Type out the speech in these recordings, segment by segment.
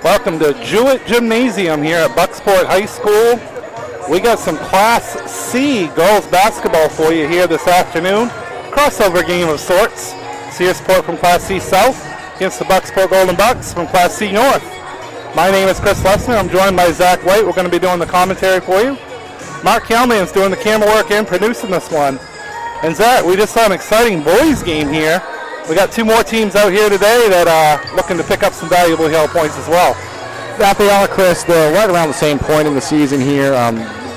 Welcome to Jewett Gymnasium here at Bucksport High School. We got some Class C girls basketball for you here this afternoon. Crossover game of sorts. Searsport from Class C South against the Bucksport Golden Bucks from Class C North. My name is Chris Lessner. I'm joined by Zach White. We're going to be doing the commentary for you. Mark Hellman's doing the camera work and producing this one. And Zach, we just saw an exciting boys game here. We got two more teams out here today that are looking to pick up some valuable Hill points as well. That they are, Chris. They're right around the same point in the season here.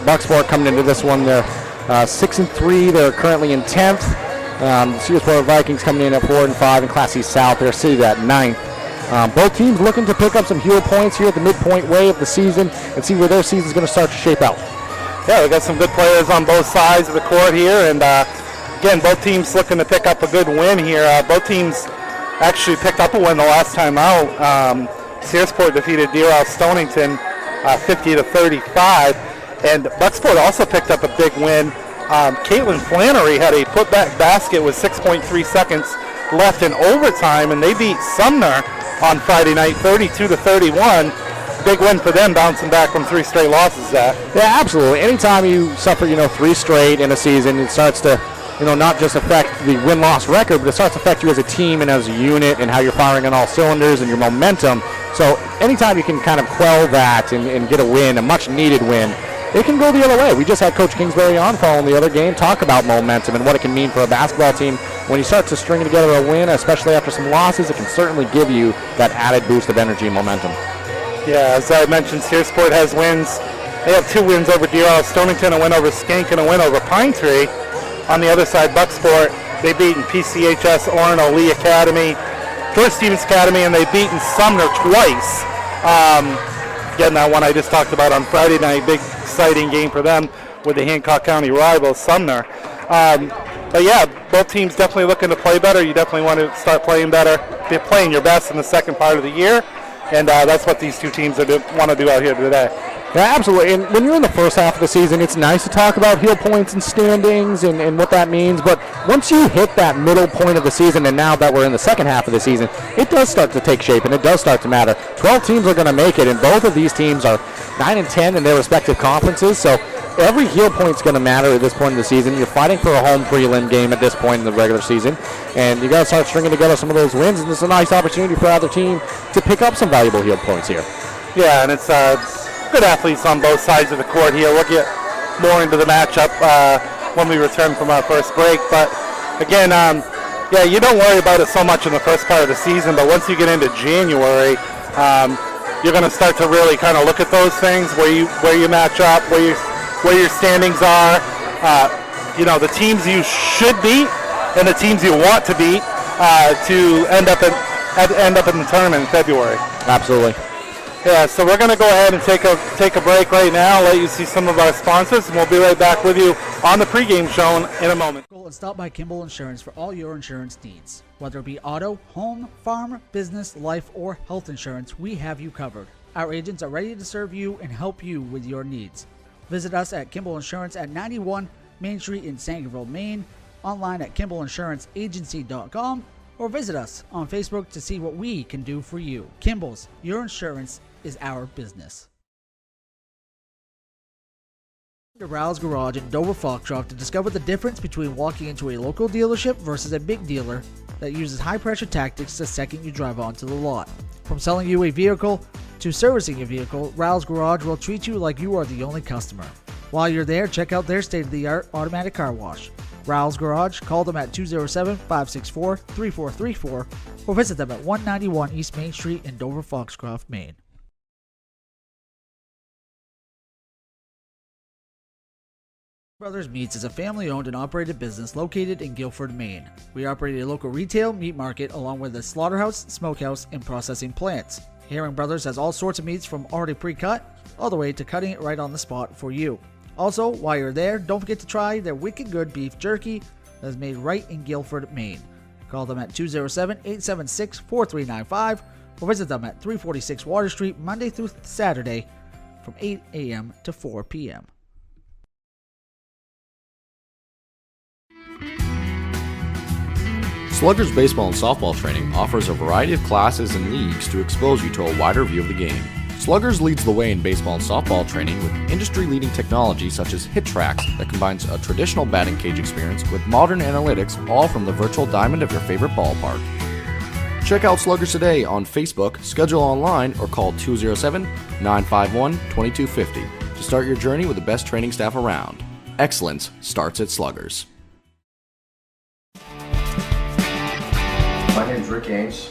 Bucksport coming into this one, they're 6-3. They're currently in 10th. Searsport Vikings coming in at 4-5 in Class C South. They're seated at 9th. Both teams looking to pick up some Hill points here at the midpoint way of the season and see where their season is going to start to shape out. Yeah, we got some good players on both sides of the court here, and again, both teams looking to pick up a good win here. Both teams actually picked up a win the last time out. Searsport defeated Deerhouse Stonington 50-35, and Bucksport also picked up a big win. Caitlin Flannery had a putback basket with 6.3 seconds left in overtime, and they beat Sumner on Friday night 32-31. Big win for them, bouncing back from 3 straight losses, Zach. Yeah, absolutely. Anytime you suffer, 3 straight in a season, it starts to not just affect the win-loss record, but it starts to affect you as a team and as a unit and how you're firing on all cylinders and your momentum. So anytime you can kind of quell that and get a win, a much-needed win, it can go the other way. We just had Coach Kingsbury on following the other game talk about momentum and what it can mean for a basketball team. When you start to string together a win, especially after some losses, it can certainly give you that added boost of energy and momentum. Yeah, as I mentioned, Searsport has wins. They have 2 wins over Deerhouse Stonington, a win over Skank, and a win over Pine Tree. On the other side, Bucksport, they've beaten PCHS, Orono, Lee Academy, George Stevens Academy, and they've beaten Sumner twice. Again, that one I just talked about on Friday night, big exciting game for them with the Hancock County rivals, Sumner. But yeah, both teams definitely looking to play better. You definitely want to start playing better, be playing your best in the second part of the year. And that's what these two teams want to do out here today. Yeah, absolutely. And when you're in the first half of the season, it's nice to talk about Hill points and standings and what that means. But once you hit that middle point of the season, and now that we're in the second half of the season, it does start to take shape and it does start to matter. 12 teams are going to make it, and both of these teams are 9-10 in their respective conferences. So every Hill point's going to matter at this point in the season. You're fighting for a home prelim game at this point in the regular season, and you got to start stringing together some of those wins. And it's a nice opportunity for either team to pick up some valuable Hill points here. Yeah, and it's good athletes on both sides of the court here. We'll get more into the matchup when we return from our first break. But again, yeah, you don't worry about it so much in the first part of the season, but once you get into January, you're going to start to really kind of look at those things, where you match up, where your standings are, the teams you should beat and the teams you want to beat to end up in the tournament in February. Absolutely. Yeah, so we're going to go ahead and take a break right now, let you see some of our sponsors, and we'll be right back with you on the pregame show in a moment. And stop by Kimball Insurance for all your insurance needs. Whether it be auto, home, farm, business, life, or health insurance, we have you covered. Our agents are ready to serve you and help you with your needs. Visit us at Kimball Insurance at 91 Main Street in Sangerville, Maine, online at KimballInsuranceAgency.com, or visit us on Facebook to see what we can do for you. Kimball's, your insurance is our business. To Rouse Garage in Dover Foxcroft to discover the difference between walking into a local dealership versus a big dealer that uses high-pressure tactics the second you drive onto the lot. From selling you a vehicle to servicing a vehicle, Rouse Garage will treat you like you are the only customer. While you're there, check out their state-of-the-art automatic car wash. Rouse Garage, call them at 207-564-3434 or visit them at 191 East Main Street in Dover Foxcroft, Maine. Brothers Meats is a family-owned and operated business located in Guilford, Maine. We operate a local retail meat market along with a slaughterhouse, smokehouse, and processing plants. Herring Brothers has all sorts of meats from already pre-cut all the way to cutting it right on the spot for you. Also, while you're there, don't forget to try their wicked good beef jerky that is made right in Guilford, Maine. Call them at 207-876-4395 or visit them at 346 Water Street Monday through Saturday from 8 a.m. to 4 p.m. Sluggers baseball and softball training offers a variety of classes and leagues to expose you to a wider view of the game. Sluggers leads the way in baseball and softball training with industry-leading technology such as Hit Tracks that combines a traditional batting cage experience with modern analytics, all from the virtual diamond of your favorite ballpark. Check out Sluggers today on Facebook, schedule online, or call 207-951-2250 to start your journey with the best training staff around. Excellence starts at Sluggers. My name is Rick Ames,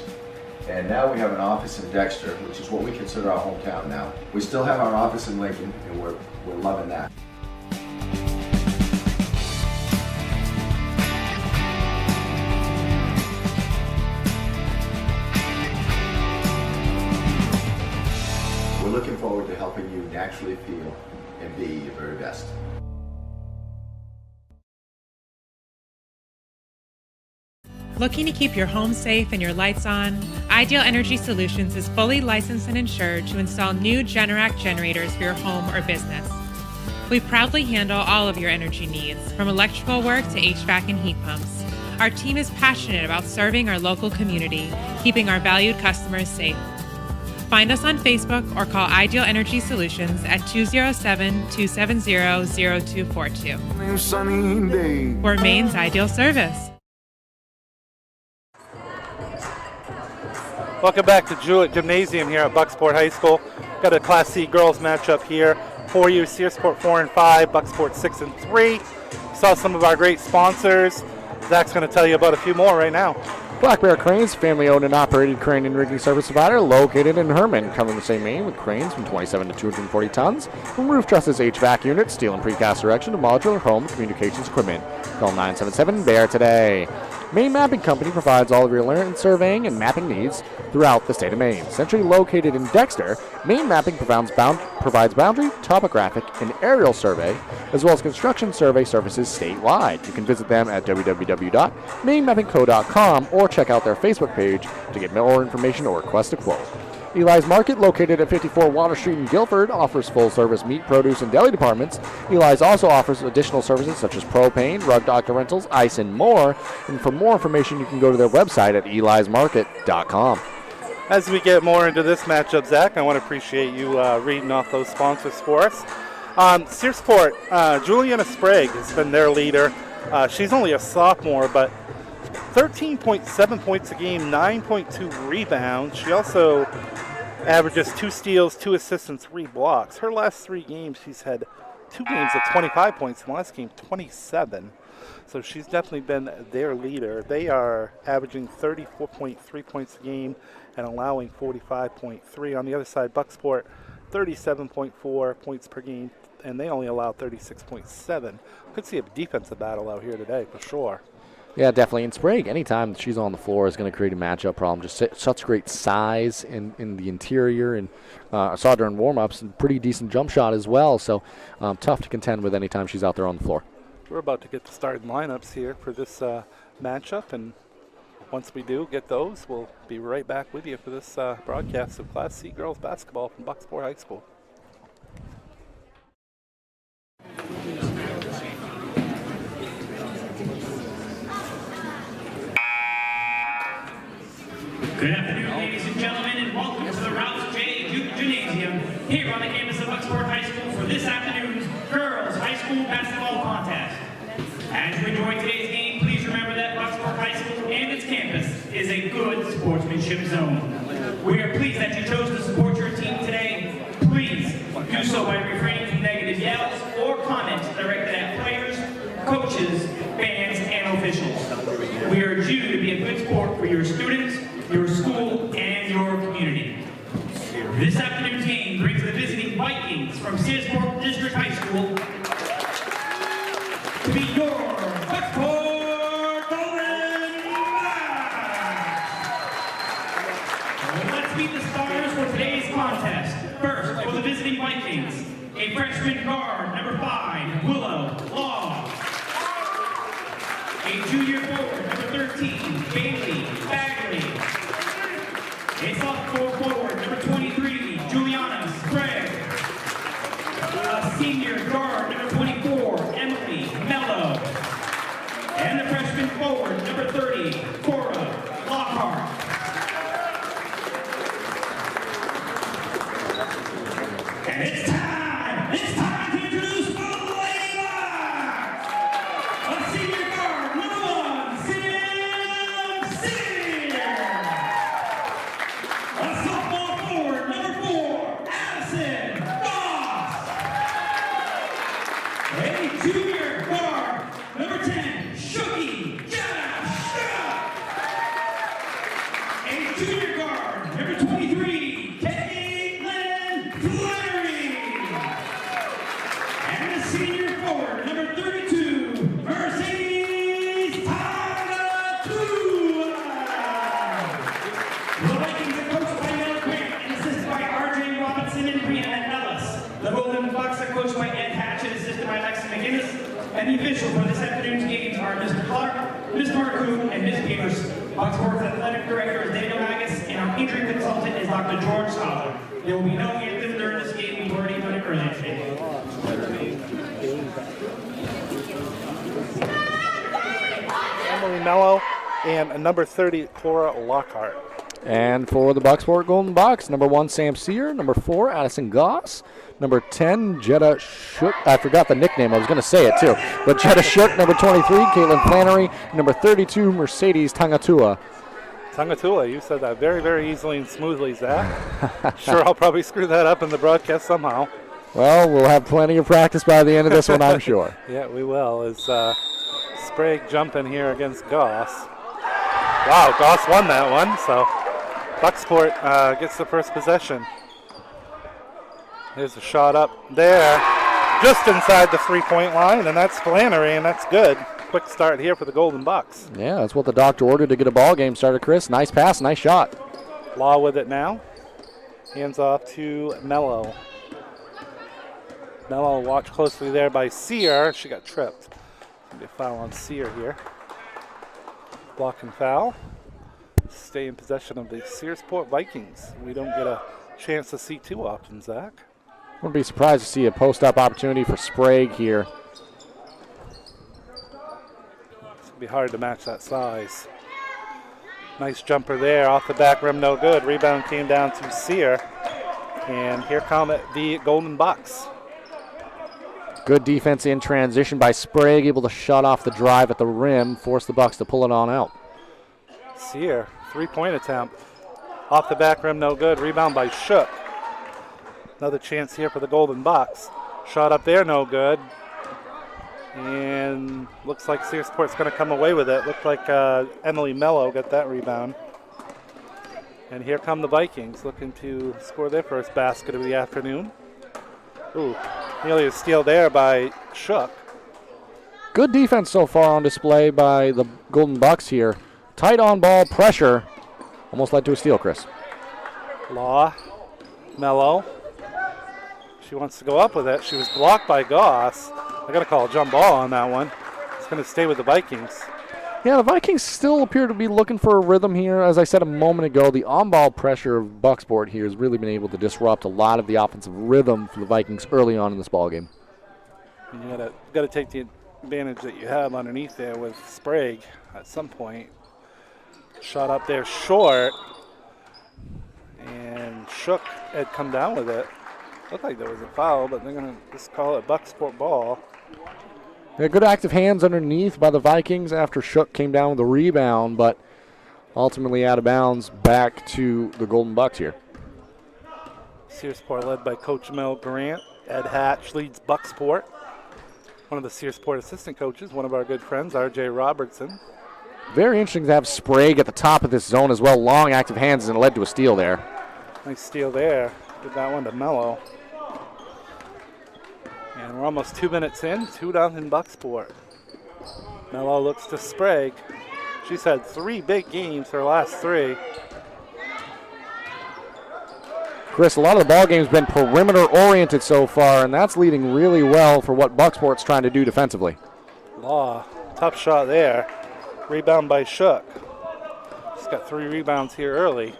and now we have an office in Dexter, which is what we consider our hometown now. We still have our office in Lincoln, and we're loving that. We're looking forward to helping you naturally feel and be your very best. Looking to keep your home safe and your lights on? Ideal Energy Solutions is fully licensed and insured to install new Generac generators for your home or business. We proudly handle all of your energy needs, from electrical work to HVAC and heat pumps. Our team is passionate about serving our local community, keeping our valued customers safe. Find us on Facebook or call Ideal Energy Solutions at 207-270-0242. For Maine's Ideal Service. Welcome back to Jewett Gymnasium here at Bucksport High School. Got a Class C girls matchup here for you. Searsport 4 and 5, Bucksport 6 and 3. Saw some of our great sponsors. Zach's going to tell you about a few more right now. Black Bear Cranes, family-owned and operated crane and rigging service provider, located in Herman, covering the same Maine with cranes from 27 to 240 tons, from roof trusses, HVAC units, steel and precast erection to modular home communications equipment. Call 977-BEAR today. Maine Mapping Company provides all of your land surveying and mapping needs throughout the state of Maine. Centrally located in Dexter, Maine Mapping provides boundary, topographic, and aerial survey, as well as construction survey services statewide. You can visit them at www.mainemappingco.com or check out their Facebook page to get more information or request a quote. Eli's Market, located at 54 Water Street in Guilford, offers full-service meat, produce, and deli departments. Eli's also offers additional services such as propane, rug doctor rentals, ice, and more. And for more information, you can go to their website at elismarket.com. As we get more into this matchup, Zach, I want to appreciate you reading off those sponsors for us. Searsport, Juliana Sprague has been their leader. She's only a sophomore, but 13.7 points a game, 9.2 rebounds. She also averages 2 steals, 2 assists, and 3 blocks. Her last 3 games, she's had 2 games of 25 points, and the last game 27. So she's definitely been their leader. They are averaging 34.3 points a game and allowing 45.3. On the other side, Bucksport, 37.4 points per game, and they only allow 36.7. Could see a defensive battle out here today for sure. Yeah, definitely. And Sprague, anytime she's on the floor, is going to create a matchup problem. Just such great size in the interior. And I saw during warm-ups, and pretty decent jump shot as well. So tough to contend with anytime she's out there on the floor. We're about to get the starting lineups here for this matchup. And once we do get those, we'll be right back with you for this broadcast of Class C girls basketball from Bucksport High School. Good afternoon, ladies and gentlemen, and welcome to the Ralph J. Duke Gymnasium here on the campus of Bucksport High School for this afternoon's Girls High School Basketball Contest. As you enjoy today's game, please remember that Bucksport High School and its campus is a good sportsmanship zone. We are pleased that you chose to support your team today. Please do so by refraining from negative yells or comments directed at players, coaches, fans, and officials. We urge you to be a good sport for your students, your school, and your community. This afternoon's game brings the visiting Vikings from Searsport District High School to be your Bucksport Golden Knights. Let's meet the starters for today's contest. First, for the visiting Vikings, a freshman guard, number 5, Willow Law. A junior forward, number 13, Bailey Bagley. A sophomore forward, number 23, Juliana Sprague. A senior guard, number 24, Emily Mello. And the freshman forward, number 30, Cora Lockhart. And it's time to introduce the Lady Bucks. A senior guard, number 1, Sam Sear. A sophomore forward, number 4, Addison Goss. A junior guard, number 10, Shooky Josh. A junior guard, number 23, Caitlin Flannery. And a senior forward, number 32, Mercedes Tagatua. The Vikings are coached by Mel Grant and assisted by R.J. Robinson and Brianna Ellis. The Golden Bucks are coached by Ed Hatch and assisted by Lexi McGinnis. And the officials for this afternoon's games are Mr. Clark, Ms. Marcoux, and Ms. Peters. Bucksport's athletic director is Daniel Magus, and our injury consultant is Dr. George Scholar. There will be no anthem during this game. We've already done it earlier today. Emily Mello and number 30, Cora Lockhart. And for the Bucksport Golden Bucks, number 1, Sam Sear. Number 4, Addison Goss. Number 10, Jetta Shook. I forgot the nickname. I was going to say it, too. But Jetta Shook. Number 23, Caitlin Flannery. Number 32, Mercedes Tagatua. Tangatua, you said that very, very easily and smoothly, Zach. Sure, I'll probably screw that up in the broadcast somehow. Well, we'll have plenty of practice by the end of this one, I'm sure. Yeah, we will. As Sprague jumping here against Goss. Wow, Goss won that one, so Bucksport gets the first possession. There's a shot up there, just inside the three-point line, and that's Flannery, and that's good. Quick start here for the Golden Bucks. Yeah, that's what the doctor ordered to get a ball game started, Chris. Nice pass, nice shot. Law with it now. Hands off to Mello. Mello watched closely there by Sear. She got tripped. Gonna be a foul on Sear here. Block and foul. Stay in possession of the Searsport Vikings. We don't get a chance to see too often, Zach. Wouldn't be surprised to see a post-up opportunity for Sprague here. It's going to be hard to match that size. Nice jumper there off the back rim, no good. Rebound came down to Sear. And here come the Golden Bucks. Good defense in transition by Sprague, able to shut off the drive at the rim, force the Bucks to pull it on out. Sear, three-point attempt. Off the back rim, no good. Rebound by Shook. Another chance here for the Golden Bucks. Shot up there, no good. And looks like Searsport's going to come away with it. Looked like Emily Mello got that rebound. And here come the Vikings looking to score their first basket of the afternoon. Ooh, nearly a steal there by Shook. Good defense so far on display by the Golden Bucks here. Tight on ball pressure. Almost led to a steal, Chris. Law, Mello. She wants to go up with it. She was blocked by Goss. I got to call a jump ball on that one. It's going to stay with the Vikings. Yeah, the Vikings still appear to be looking for a rhythm here. As I said a moment ago, the on-ball pressure of Bucksport here has really been able to disrupt a lot of the offensive rhythm for the Vikings early on in this ballgame. You got to take the advantage that you have underneath there with Sprague at some point. Shot up there short, and Shook had come down with it. Looked like there was a foul, but they're going to just call it Bucksport ball. Yeah, good active hands underneath by the Vikings after Shook came down with a rebound, but ultimately out of bounds back to the Golden Bucks here. Searsport led by Coach Mel Grant. Ed Hatch leads Bucksport. One of the Searsport assistant coaches, one of our good friends, R.J. Robertson. Very interesting to have Sprague at the top of this zone as well. Long active hands, and it led to a steal there. Nice steal there. Give that one to Mello. And we're almost 2 minutes in. 2-0 Bucksport. Mello looks to Sprague. She's had 3 big games, her last 3. Chris, a lot of the ball game's been perimeter-oriented so far, and that's leading really well for what Bucksport's trying to do defensively. Law, tough shot there. Rebound by Shook. She's got 3 rebounds here early.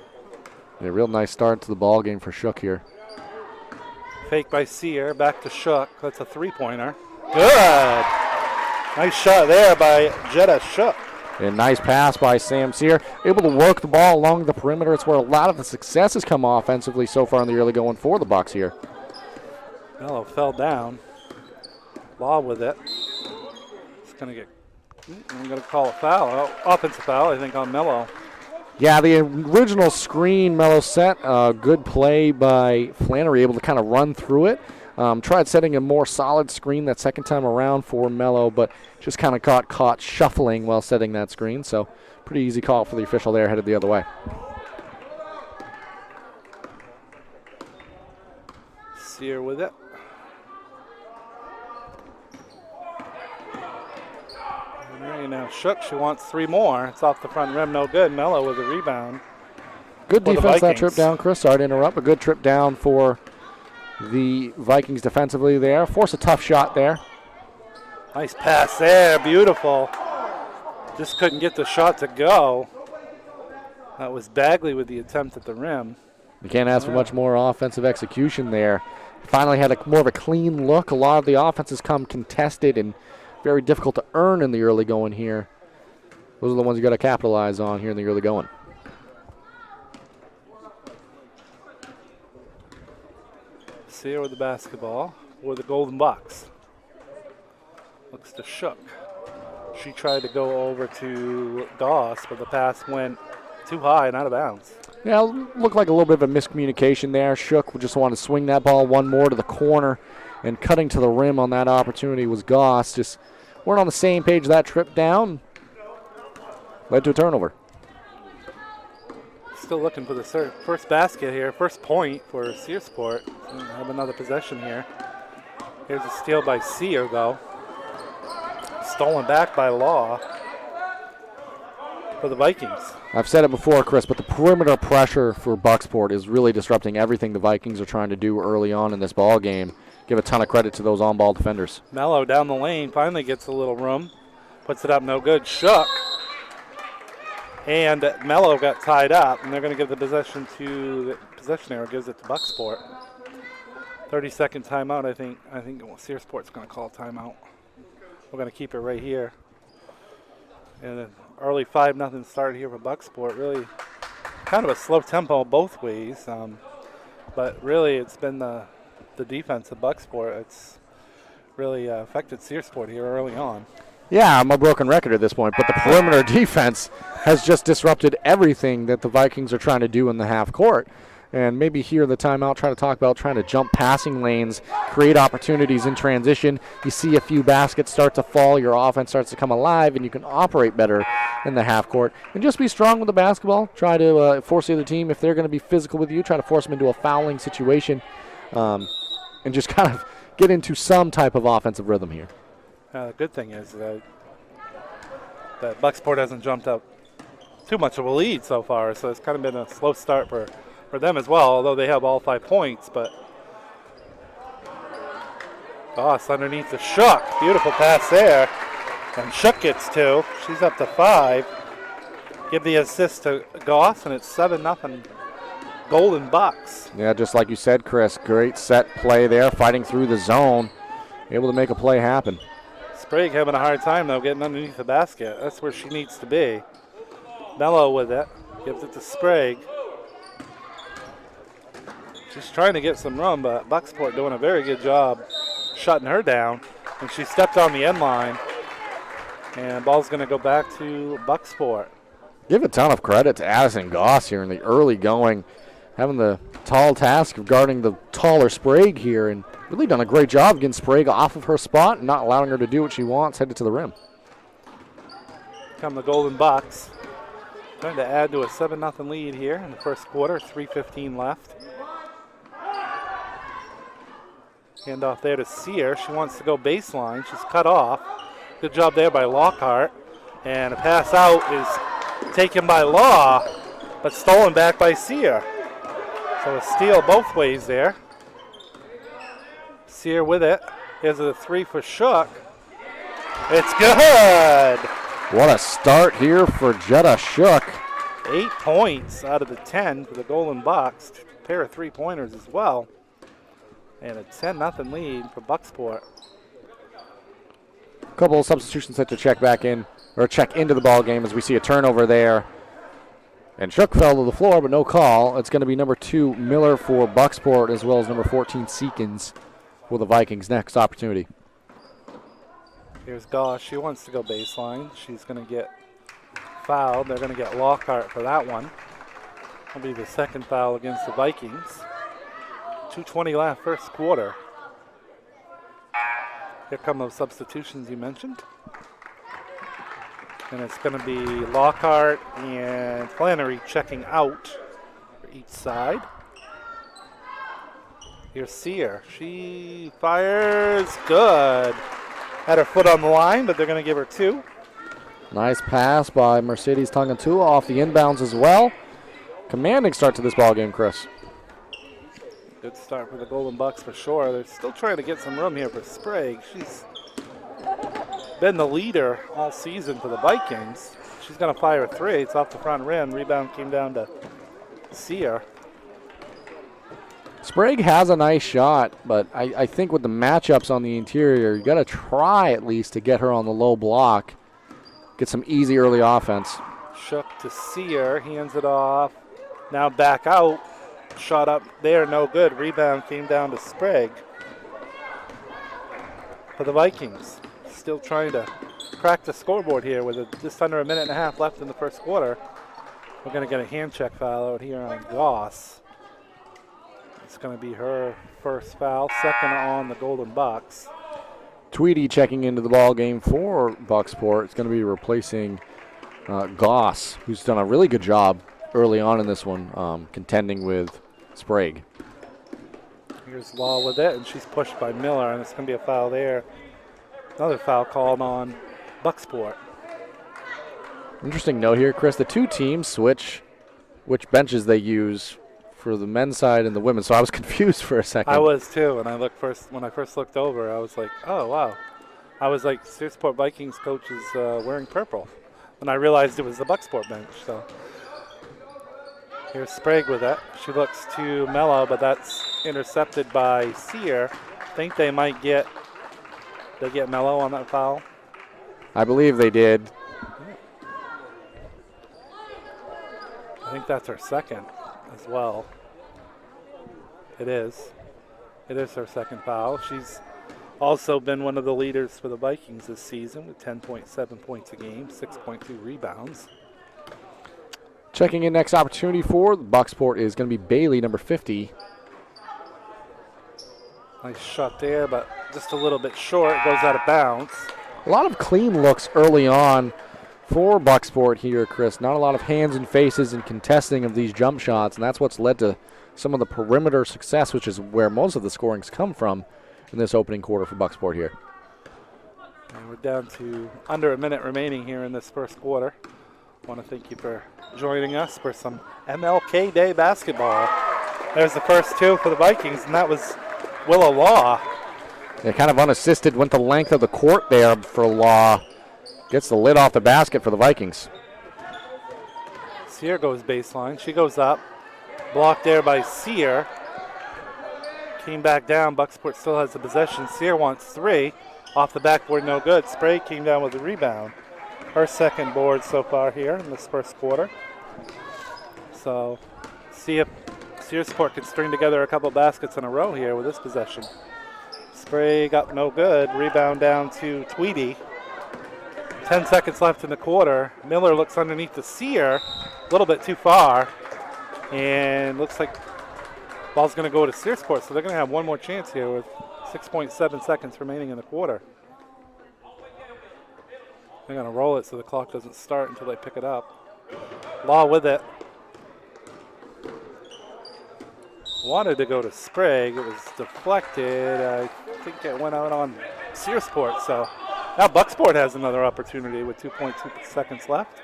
Yeah, real nice start to the ball game for Shook here. Fake by Sear, back to Shook. That's a 3-pointer. Good. Nice shot there by Jetta Shook. A nice pass by Sam Sear. Able to work the ball along the perimeter. It's where a lot of the success has come offensively so far in the early going for the Bucks here. Mello fell down. Law with it. It's going to get, I'm going to call a foul. Offensive foul, I think, on Mello. Yeah, the original screen Mello set, good play by Flannery, able to kind of run through it. Tried setting a more solid screen that second time around for Mello, but just kind of got caught shuffling while setting that screen. So pretty easy call for the official there, headed the other way. Sear with it. All right, now Shook, she wants 3 more. It's off the front rim, no good. Mello with a rebound. Good for the defense that Vikings. trip down, Chris. Sorry to interrupt. A good trip down for the Vikings defensively there. Force a tough shot there. Nice pass there, beautiful. Just couldn't get the shot to go. That was Bagley with the attempt at the rim. You can't ask for much more offensive execution there. Finally had more of a clean look. A lot of the offenses come contested and very difficult to earn in the early going here. Those are the ones you got to capitalize on here in the early going. Sear with the basketball for the Golden Bucks. Looks to Shook. She tried to go over to Goss, but the pass went too high and out of bounds. Yeah, looked like a little bit of a miscommunication there. Shook just wanted to swing that ball one more to the corner, and cutting to the rim on that opportunity was Goss. Just weren't on the same page that trip down. Led to a turnover. Still looking for the first basket here, first point for Searsport. Have another possession here. Here's a steal by Sear, though. Stolen back by Law for the Vikings. I've said it before, Chris, but the perimeter pressure for Bucksport is really disrupting everything the Vikings are trying to do early on in this ball game. Give a ton of credit to those on-ball defenders. Mello down the lane finally gets a little room. Puts it up, no good. Shook. And Mello got tied up, and they're going to give the possession to the possession arrow, gives it to Bucksport. 30-second timeout, I think Searsport's going to call a timeout. We're going to keep it right here. And an early 5-0 start here for Bucksport. Really kind of a slow tempo both ways. But really it's been the defense of Bucksport. It's really affected Searsport here early on. Yeah, I'm a broken record at this point, but the perimeter defense has just disrupted everything that the Vikings are trying to do in the half court. And maybe here in the timeout, try to talk about trying to jump passing lanes, create opportunities in transition. You see a few baskets start to fall, your offense starts to come alive, and you can operate better in the half court. And just be strong with the basketball. Try to force the other team, if they're going to be physical with you, try to force them into a fouling situation, and just kind of get into some type of offensive rhythm here. The good thing is that Bucksport hasn't jumped up too much of a lead so far, so it's kind of been a slow start for them as well, although they have all 5 points. But Goss underneath the Shook. Beautiful pass there. And Shook gets 2. She's up to 5. Give the assist to Goss, and it's 7-0 Golden Bucks. Yeah, just like you said, Chris, great set play there, fighting through the zone, able to make a play happen. Sprague having a hard time, though, getting underneath the basket. That's where she needs to be. Mello with it. Gives it to Sprague. She's trying to get some room, but Bucksport doing a very good job shutting her down. And she stepped on the end line. And ball's going to go back to Bucksport. Give a ton of credit to Addison Goss here in the early going, having the tall task of guarding the taller Sprague here, and really done a great job getting Sprague off of her spot and not allowing her to do what she wants, headed to the rim. Come the Golden Bucks. Trying to add to a 7-0 lead here in the first quarter, 3:15 left. Hand off there to Sear. She wants to go baseline. She's cut off. Good job there by Lockhart. And a pass out is taken by Law, but stolen back by Sear. So a steal both ways there. Sear with it. Here's a 3 for Shook. It's good. What a start here for Jetta Shook. 8 points out of the 10 for the Golden Bucks. A pair of 3-pointers as well. And a 10-0 lead for Bucksport. A couple of substitutions set to check back in or a check into the ball game as we see a turnover there. And Shook fell to the floor, but no call. It's going to be number 2, Miller for Bucksport, as well as number 14, Seekins for the Vikings. Next opportunity. Here's Gosh. She wants to go baseline. She's going to get fouled. They're going to get Lockhart for that one. That'll be the second foul against the Vikings. 2:20 left, first quarter. Here come those substitutions you mentioned. And it's going to be Lockhart and Flannery checking out for each side. Here's Sear. She fires good. Had her foot on the line, but they're going to give her 2. Nice pass by Mercedes Tangantua off the inbounds as well. Commanding start to this ball game, Chris. Good start for the Golden Bucks for sure. They're still trying to get some room here for Sprague. She's been the leader all season for the Vikings. She's going to fire a 3. It's off the front rim. Rebound came down to Sear. Sprague has a nice shot, but I think with the matchups on the interior, you got to try at least to get her on the low block, get some easy early offense. Shook to Sear. He hands it off. Now back out. Shot up there, no good. Rebound came down to Sprague for the Vikings. Still trying to crack the scoreboard here with just under a minute and a half left in the first quarter. We're going to get a hand check foul out here on Goss. It's going to be her first foul, second on the Golden Bucks. Tweedy checking into the ball game for Bucksport. It's going to be replacing Goss, who's done a really good job early on in this one, contending with Sprague. Here's Law with it, and she's pushed by Miller, and it's going to be a foul there. Another foul called on Bucksport. Interesting note here, Chris. The two teams switch which benches they use for the men's side and the women's, so I was confused for a second. I was too, and when I first looked over, I was like, oh, wow. I was like, Searsport Vikings coach is wearing purple. And I realized it was the Bucksport bench, so. Here's Sprague with it. She looks to Mello, but that's intercepted by Sear. I think they might get Mello on that foul. I believe they did. I think that's her second as well. It is. It is her second foul. She's also been one of the leaders for the Vikings this season with 10.7 points a game, 6.2 rebounds. Checking in next opportunity for the Bucksport is going to be Bailey, number 50. Nice shot there, but just a little bit short. Goes out of bounds. A lot of clean looks early on for Bucksport here, Chris. Not a lot of hands and faces and contesting of these jump shots, and that's what's led to some of the perimeter success, which is where most of the scorings come from in this opening quarter for Bucksport here. And we're down to under a minute remaining here in this first quarter. I want to thank you for joining us for some MLK Day basketball. There's the first 2 for the Vikings, and that was Willow Law. Yeah, kind of unassisted, went the length of the court there for Law. Gets the lid off the basket for the Vikings. Sear goes baseline. She goes up. Blocked there by Sear. Came back down. Bucksport still has the possession. Sear wants 3. Off the backboard, no good. Sprague came down with the rebound. Her second board so far here in this first quarter. So see if Searsport can string together a couple baskets in a row here with this possession. Sprague up, no good. Rebound down to Tweedy. 10 seconds left in the quarter. Miller looks underneath the Sear. A little bit too far. And looks like ball's going to go to Searsport, so they're going to have one more chance here with 6.7 seconds remaining in the quarter. They're going to roll it so the clock doesn't start until they pick it up. Law with it. Wanted to go to Sprague. It was deflected. I think it went out on Searsport. So now Bucksport has another opportunity with 2.2 seconds left.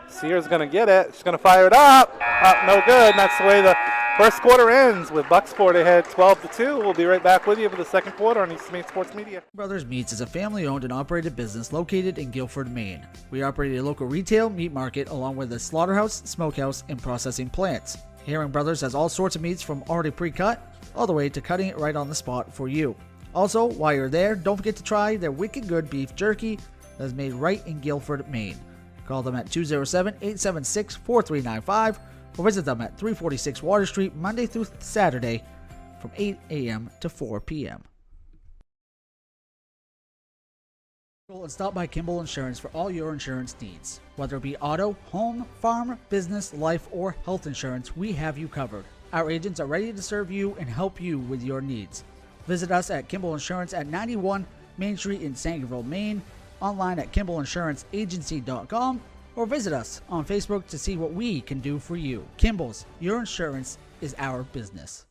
Sear's going to get it. She's going to fire it up. Up, no good. And that's the way the first quarter ends with Bucksport ahead 12-2. We'll be right back with you for the second quarter on East Maine Sports Media. Brothers Meats is a family-owned and operated business located in Guilford, Maine. We operate a local retail meat market along with a slaughterhouse, smokehouse, and processing plants. Herring Brothers has all sorts of meats from already pre-cut all the way to cutting it right on the spot for you. Also, while you're there, don't forget to try their wicked good beef jerky, that is made right in Guilford, Maine. Call them at 207-876-4395 or visit them at 346 Water Street Monday through Saturday from 8 a.m. to 4 p.m. And stop by Kimball Insurance for all your insurance needs. Whether it be auto, home, farm, business, life, or health insurance, we have you covered. Our agents are ready to serve you and help you with your needs. Visit us at Kimball Insurance at 91 Main Street in Sangerville, Maine, online at KimballInsuranceAgency.com, or visit us on Facebook to see what we can do for you. Kimball's, your insurance is our business.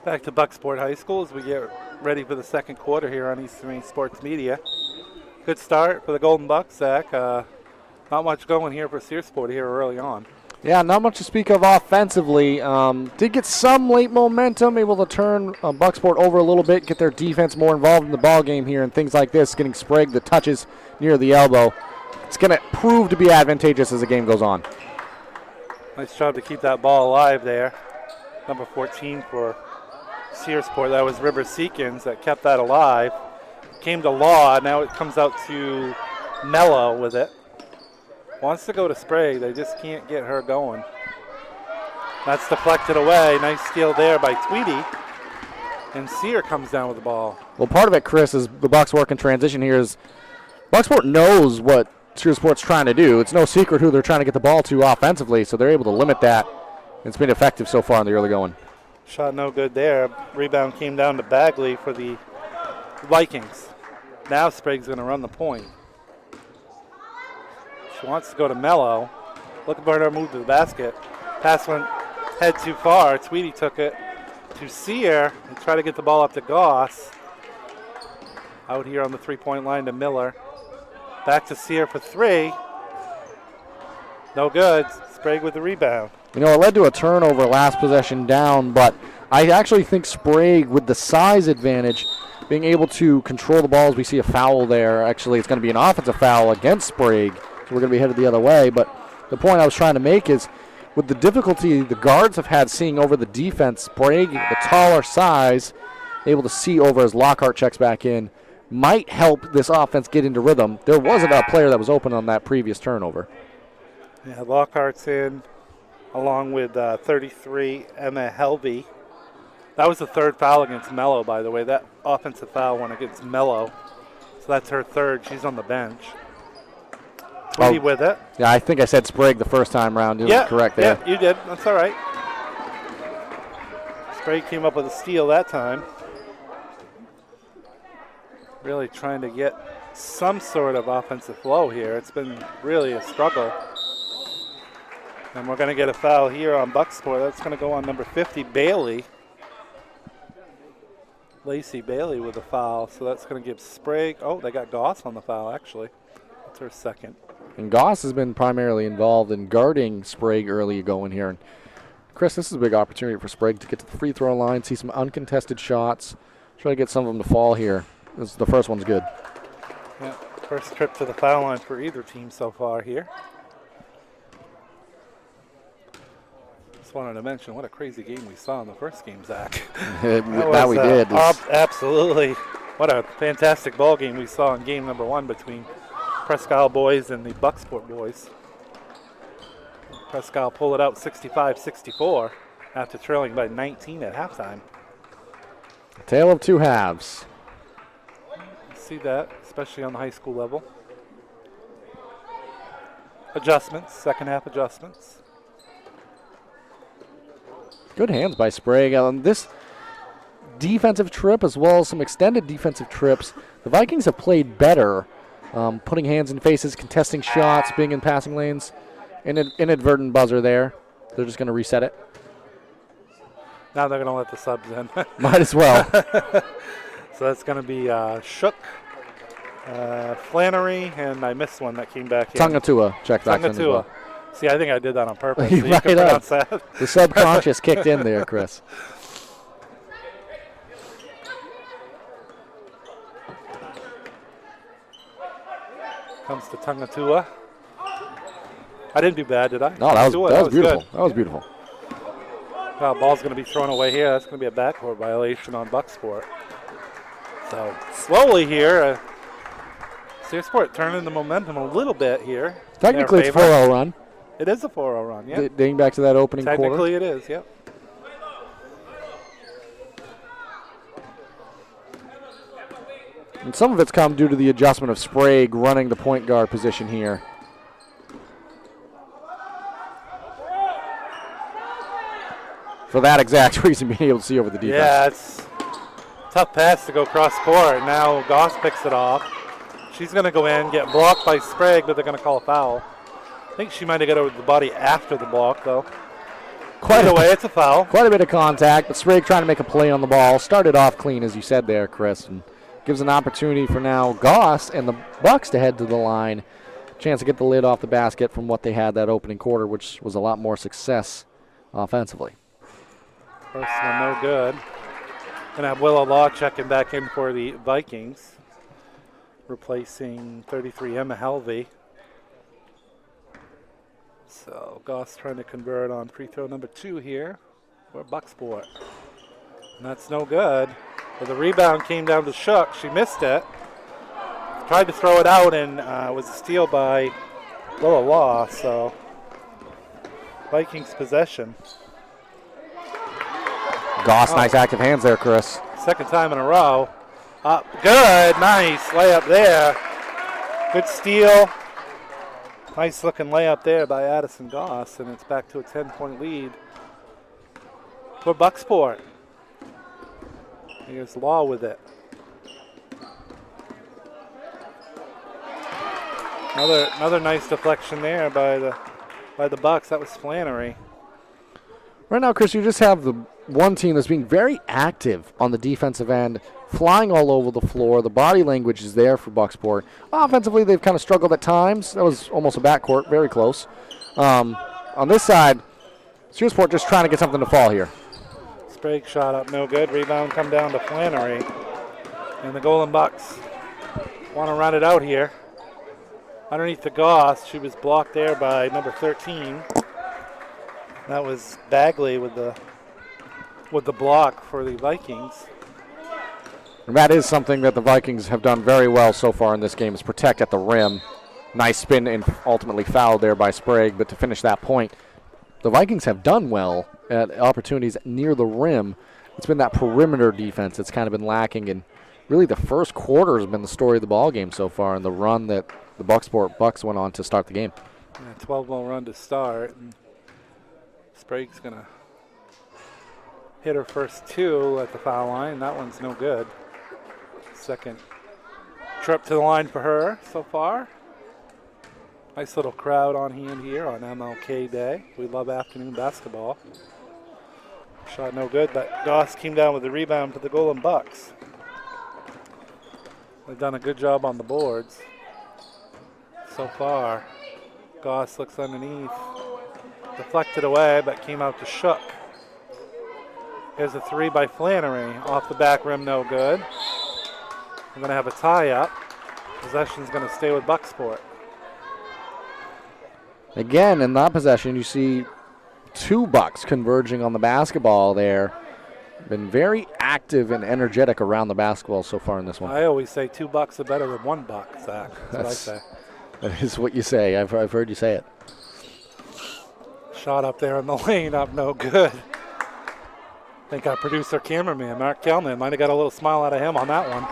Back to Bucksport High School as we get ready for the second quarter here on Eastern Maine Sports Media. Good start for the Golden Bucks, Zach. Not much going here for Searsport here early on. Yeah, not much to speak of offensively. Did get some late momentum, able to turn Bucksport over a little bit, get their defense more involved in the ball game here and things like this, getting Sprague the touches near the elbow. It's going to prove to be advantageous as the game goes on. Nice job to keep that ball alive there. Number 14 for Searsport, that was River Seekins that kept that alive. Came to Law, now it comes out to Mello with it. Wants to go to Sprague, they just can't get her going. That's deflected away, nice steal there by Tweedy. And Sear comes down with the ball. Well, part of it, Chris, is the Bucks work in transition here is Bucksport knows what Searsport's trying to do. It's no secret who they're trying to get the ball to offensively, so they're able to limit that. It's been effective so far in the early going. Shot no good there. Rebound came down to Bagley for the Vikings. Now Sprague's going to run the point. She wants to go to Mello. Looking for her to move to the basket. Pass went head too far. Tweedy took it to Sear and try to get the ball up to Goss. Out here on the three-point line to Miller. Back to Sear for three. No good. Sprague with the rebound. You know, it led to a turnover last possession down, but I actually think Sprague, with the size advantage, being able to control the ball as we see a foul there. Actually, it's going to be an offensive foul against Sprague, so we're going to be headed the other way. But the point I was trying to make is, with the difficulty the guards have had seeing over the defense, Sprague, the taller size, able to see over as Lockhart checks back in, might help this offense get into rhythm. There wasn't a player that was open on that previous turnover. Yeah, Lockhart's in, along with 33, Emma Helvey. That was the third foul against Mello, by the way. That offensive foul went against Mello. So that's her third. She's on the bench. Tweedy with it. Yeah, I think I said Sprague the first time around. You were correct there. Yeah, you did. That's all right. Sprague came up with a steal that time. Really trying to get some sort of offensive flow here. It's been really a struggle. And we're going to get a foul here on Bucksport. That's going to go on number 50, Bailey. Lacey Bailey with a foul. So that's going to give Sprague. Oh, they got Goss on the foul, actually. That's her second. And Goss has been primarily involved in guarding Sprague early going here. And Chris, this is a big opportunity for Sprague to get to the free throw line, see some uncontested shots, try to get some of them to fall here. The first one's good. Yeah, first trip to the foul line for either team so far here. Just wanted to mention what a crazy game we saw in the first game, Zach. that we did. Absolutely. What a fantastic ball game we saw in game number one between Presque Isle boys and the Bucksport boys. Presque Isle pulled it out 65-64 after trailing by 19 at halftime. Tale of two halves. See that, especially on the high school level. Adjustments, second half adjustments. Good hands by Sprague. On this defensive trip, as well as some extended defensive trips, the Vikings have played better, putting hands in faces, contesting shots, being in passing lanes. Inadvertent buzzer there. They're just going to reset it. Now they're going to let the subs in. Might as well. So that's going to be Shook, Flannery, and I missed one that came back in. Tungatua checked back in as well. See, I think I did that on purpose. So you can pronounce that. The subconscious kicked in there, Chris. Comes to Tungatua. I didn't do bad, did I? No, that was beautiful. Good. That was beautiful. Ball's going to be thrown away here. That's going to be a backcourt violation on Bucksport. So slowly here, Searsport turning the momentum a little bit here. Technically, it's a 4-0 run. It is a 4-0 run, yeah. Dating back to that opening quarter. Technically it is, yep. And some of it's come due to the adjustment of Sprague running the point guard position here. For that exact reason, being able to see over the defense. Yeah, it's a tough pass to go cross court. Now Goss picks it off. She's going to go in, get blocked by Sprague, but they're going to call a foul. I think she might have got over the body after the block, though. Quite away, it's a foul. Quite a bit of contact, but Sprague trying to make a play on the ball. Started off clean, as you said there, Chris, and gives an opportunity for now Goss and the Bucks to head to the line. Chance to get the lid off the basket from what they had that opening quarter, which was a lot more success offensively. First one, no good. Gonna have Willow Law checking back in for the Vikings, replacing 33 Emma Helvey. So Goss trying to convert on free throw number 2 here for Bucksport. And that's no good. But the rebound came down to Shook. She missed it. Tried to throw it out and was a steal by Willow Law. So Vikings possession. Goss, nice active hands there, Chris. Second time in a row. Up, good, nice layup there. Good steal. Nice looking layup there by Addison Goss, and it's back to a 10-point lead for Bucksport. Here's Law with it. Another nice deflection there by the Bucks. That was Flannery. Right now, Chris, you just have the one team that's being very active on the defensive end, flying all over the floor. The body language is there for Bucksport. Offensively, they've kind of struggled at times. That was almost a backcourt, very close. On this side, Searsport just trying to get something to fall here. Sprague shot up, no good. Rebound come down to Flannery. And the Golden Bucks want to run it out here. Underneath the Goss, she was blocked there by number 13. That was Bagley with the block for the Vikings. And that is something that the Vikings have done very well so far in this game, is protect at the rim. Nice spin and ultimately fouled there by Sprague, but to finish that point, the Vikings have done well at opportunities near the rim. It's been that perimeter defense that's kind of been lacking, and really the first quarter has been the story of the ball game so far, and the run that the Bucksport Bucks went on to start the game. Yeah, 12-0 run to start. And Sprague's going to hit her first 2 at the foul line. That one's no good. Second trip to the line for her so far. Nice little crowd on hand here on MLK Day. We love afternoon basketball. Shot no good, but Goss came down with the rebound to the Golden Bucks. They've done a good job on the boards so far. Goss looks underneath. Deflected away, but came out to Shook. Here's a 3 by Flannery. Off the back rim, no good. We're going to have a tie-up. Possession's going to stay with Bucksport. Again, in that possession, you see 2 Bucks converging on the basketball there. Been very active and energetic around the basketball so far in this one. I always say 2 Bucks are better than 1 buck, Zach. That's what I say. That is what you say. I've heard you say it. Shot up there in the lane, up no good. I think our producer cameraman, Mark Kellman, might have got a little smile out of him on that one.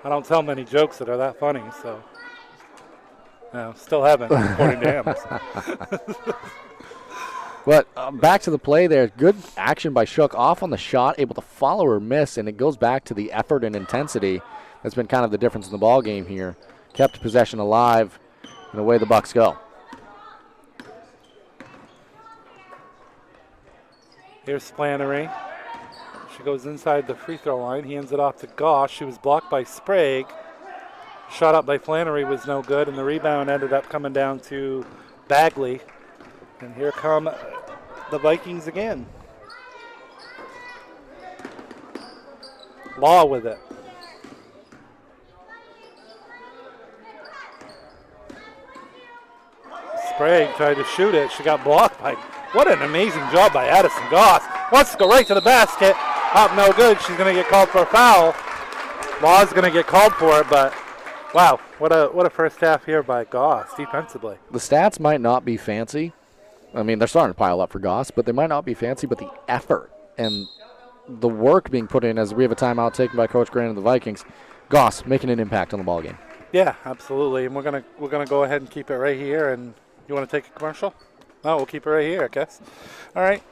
I don't tell many jokes that are that funny, so. No, still haven't, according to him. But back to the play there. Good action by Shook off on the shot, able to follow her miss, and it goes back to the effort and intensity that's been kind of the difference in the ball game here. Kept possession alive, and away the Bucks go. Here's Flannery. She goes inside the free throw line. He hands it off to Goss. She was blocked by Sprague. Shot up by Flannery was no good, and the rebound ended up coming down to Bagley. And here come the Vikings again. Law with it. Sprague tried to shoot it. She got blocked by, what an amazing job by Addison Goss. Wants to go right to the basket. Up, no good. She's going to get called for a foul. Law's going to get called for it, but wow, what a first half here by Goss defensively. The stats might not be fancy. I mean, they're starting to pile up for Goss, but they might not be fancy, but the effort and the work being put in as we have a timeout taken by Coach Grant and the Vikings, Goss making an impact on the ballgame. Yeah, absolutely. And we're gonna go ahead and keep it right here. And you want to take a commercial? No, we'll keep it right here, I guess. All right.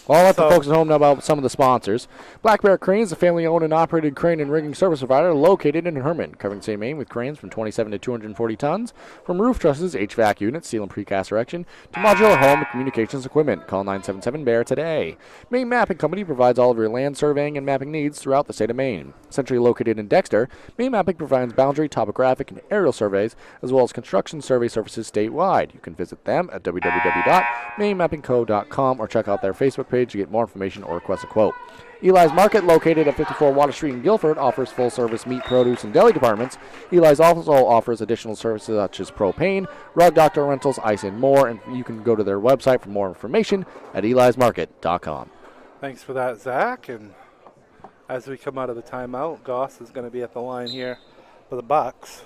Well, I'll let the folks at home know about some of the sponsors. Black Bear Cranes, a family-owned and operated crane and rigging service provider located in Herman, covering St. Maine with cranes from 27 to 240 tons. From roof trusses, HVAC units, steel and precast erection, to modular home and communications equipment. Call 977-BEAR today. Maine Mapping Company provides all of your land surveying and mapping needs throughout the state of Maine. Centrally located in Dexter, Maine Mapping provides boundary, topographic, and aerial surveys, as well as construction survey services statewide. You can visit them at www.mainemappingco.com or check out their Facebook page to get more information or request a quote. Eli's Market, located at 54 Water Street in Guilford, offers full-service meat, produce, and deli departments. Eli's also offers additional services such as propane, rug doctor rentals, ice, and more, and you can go to their website for more information at elismarket.com. Thanks for that, Zach. And as we come out of the timeout, Goss is going to be at the line here for the Bucks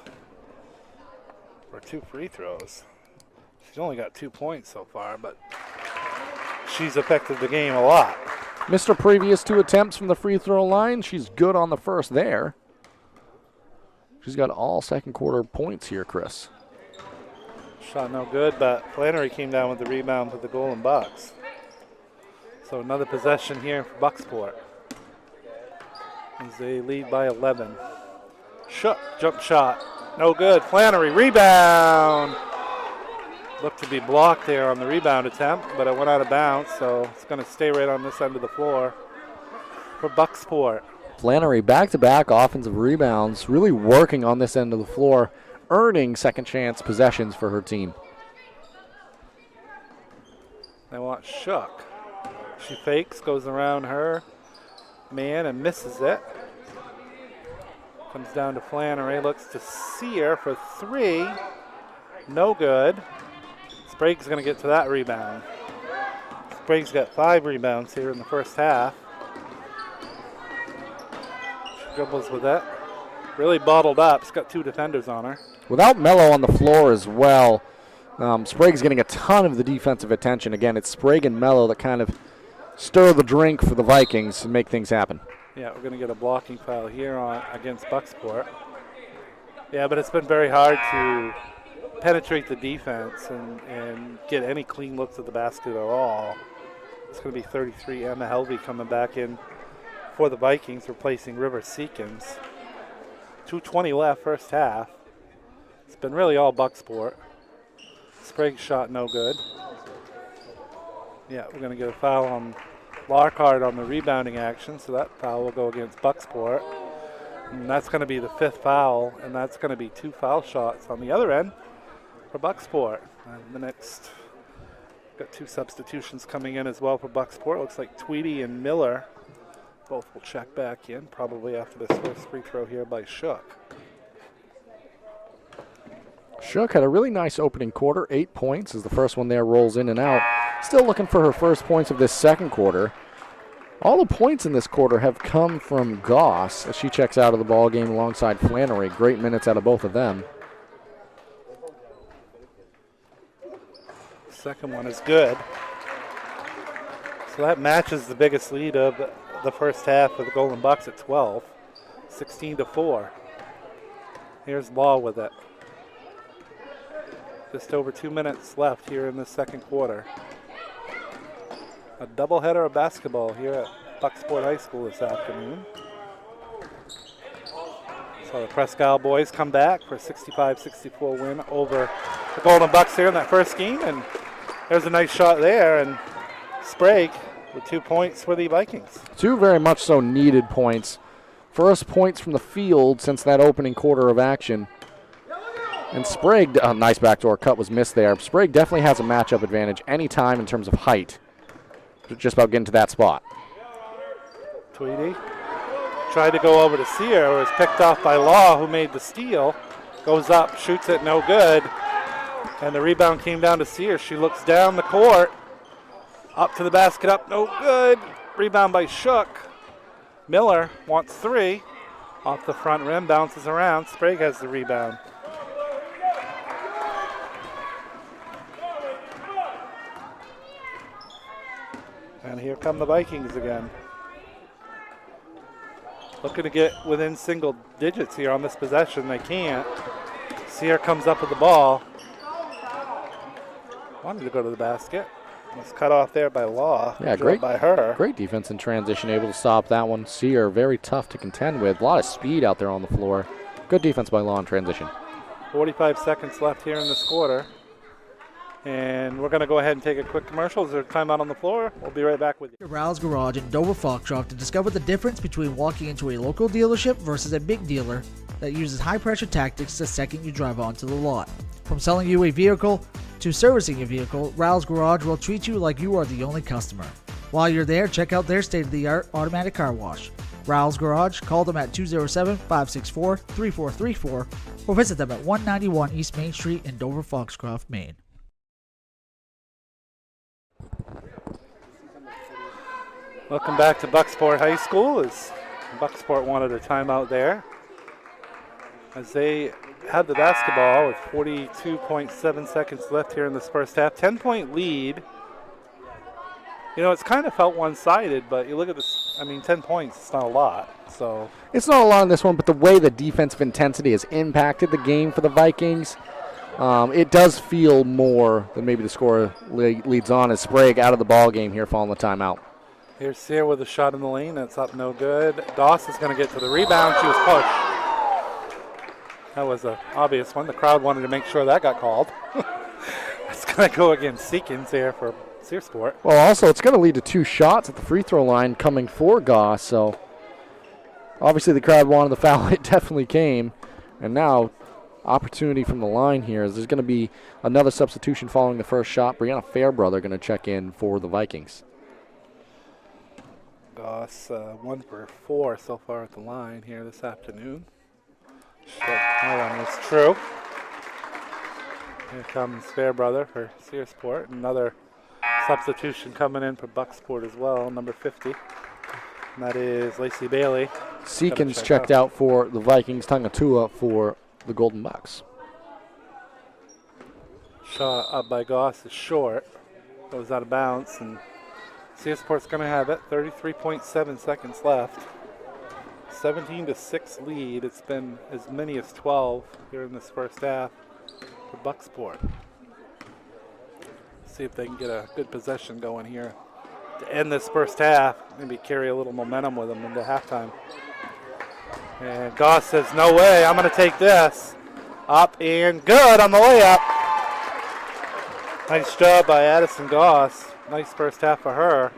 for 2 free throws. She's only got 2 points so far, but she's affected the game a lot. Missed her previous 2 attempts from the free throw line. She's good on the first there. She's got all second quarter points here, Chris. Shot no good, but Flannery came down with the rebound for the Golden Bucks. So another possession here for Bucksport as they lead by 11. Shook, jump shot, no good. Flannery, rebound. Looked to be blocked there on the rebound attempt, but it went out of bounds, so it's going to stay right on this end of the floor for Bucksport. Flannery back-to-back offensive rebounds, really working on this end of the floor, earning second chance possessions for her team. They want Shook. She fakes, goes around her man and misses it. Comes down to Flannery, looks to Sear for 3. No good. Sprague's going to get to that rebound. Sprague's got 5 rebounds here in the first half. She dribbles with it. Really bottled up. She's got 2 defenders on her. Without Mello on the floor as well, Sprague's getting a ton of the defensive attention. Again, it's Sprague and Mello that kind of stir the drink for the Vikings and make things happen. Yeah, we're going to get a blocking foul here against Bucksport. Yeah, but it's been very hard to penetrate the defense and get any clean looks at the basket at all. It's going to be 33. Emma Helvey coming back in for the Vikings, replacing River Seekins. 2:20 left, first half. It's been really all Bucksport. Sprague shot no good. Yeah, we're going to get a foul on Larkard on the rebounding action, so that foul will go against Bucksport. And that's going to be the 5th foul, and that's going to be 2 foul shots on the other end for Bucksport. And the next, got 2 substitutions coming in as well for Bucksport. Looks like Tweedy and Miller both will check back in, probably after this first free throw here by Shook. Shook had a really nice opening quarter, 8 points as the first one there rolls in and out. Still looking for her first points of this second quarter. All the points in this quarter have come from Goss as she checks out of the ball game alongside Flannery. Great minutes out of both of them. Second one is good. So that matches the biggest lead of the first half of the Golden Bucks at 12, 16-4. Here's Law with it. Just over 2 minutes left here in the second quarter. A doubleheader of basketball here at Bucksport High School this afternoon. So the Presque boys come back for a 65-64 win over the Golden Bucks here in that first game. And there's a nice shot there. And Sprague with 2 points for the Vikings. 2 very much so needed points. First points from the field since that opening quarter of action. And Sprague, a nice backdoor cut was missed there. Sprague definitely has a matchup advantage anytime in terms of height. Just about getting to that spot. Tweedy tried to go over to Sear, was picked off by Law, who made the steal. Goes up, shoots it, no good. And the rebound came down to Sears. She looks down the court. Up to the basket, up, no good. Rebound by Shook. Miller wants 3. Off the front rim, bounces around. Sprague has the rebound. And here come the Vikings again. Looking to get within single digits here on this possession. They can't. Sear comes up with the ball. Wanted to go to the basket. Was cut off there by Law. Yeah, great by her. Great defense in transition, able to stop that one. Sear, very tough to contend with. A lot of speed out there on the floor. Good defense by Law in transition. 45 seconds left here in this quarter. And we're going to go ahead and take a quick commercial. Is there timeout on the floor? We'll be right back with you. Rouse Garage in Dover Foxtrot to discover the difference between walking into a local dealership versus a big dealer that uses high-pressure tactics the second you drive onto the lot. From selling you a vehicle to servicing your vehicle, Rouse Garage will treat you like you are the only customer. While you're there, check out their state-of-the-art automatic car wash. Rouse Garage, call them at 207-564-3434 or visit them at 191 East Main Street in Dover Foxcroft, Maine. Welcome back to Bucksport High School. As Bucksport wanted a timeout there, as they had the basketball with 42.7 seconds left here in this first half. 10-point lead. You know, it's kind of felt one-sided, but you look at this, I mean, 10 points, it's not a lot. So it's not a lot in this one, but the way the defensive intensity has impacted the game for the Vikings, it does feel more than maybe the score leads on as Sprague out of the ball game here following the timeout. Here's Sear with a shot in the lane. That's up, no good. Doss is going to get to the rebound. She was pushed. That was an obvious one. The crowd wanted to make sure that got called. It's going to go against Seekins here for Searsport. Well, also, it's going to lead to 2 shots at the free throw line coming for Goss. So, obviously, the crowd wanted the foul. It definitely came. And now, opportunity from the line here is there's going to be another substitution following the first shot. Brianna Fairbrother going to check in for the Vikings. Goss 1 for 4 so far at the line here this afternoon. That one was true. Here comes Fairbrother for Searsport. Another substitution coming in for Bucksport as well, number 50. And that is Lacey Bailey. Seekins checked out for the Vikings. Tungatua for the Golden Bucks. Shot up by Goss is short. Goes out of bounds, and Searsport's going to have it. 33.7 seconds left. 17-6 lead. It's been as many as 12 here in this first half for Bucksport. See if they can get a good possession going here to end this first half. Maybe carry a little momentum with them into halftime. And Goss says, no way, I'm going to take this. Up and good on the layup. Nice job by Addison Goss. Nice first half for her.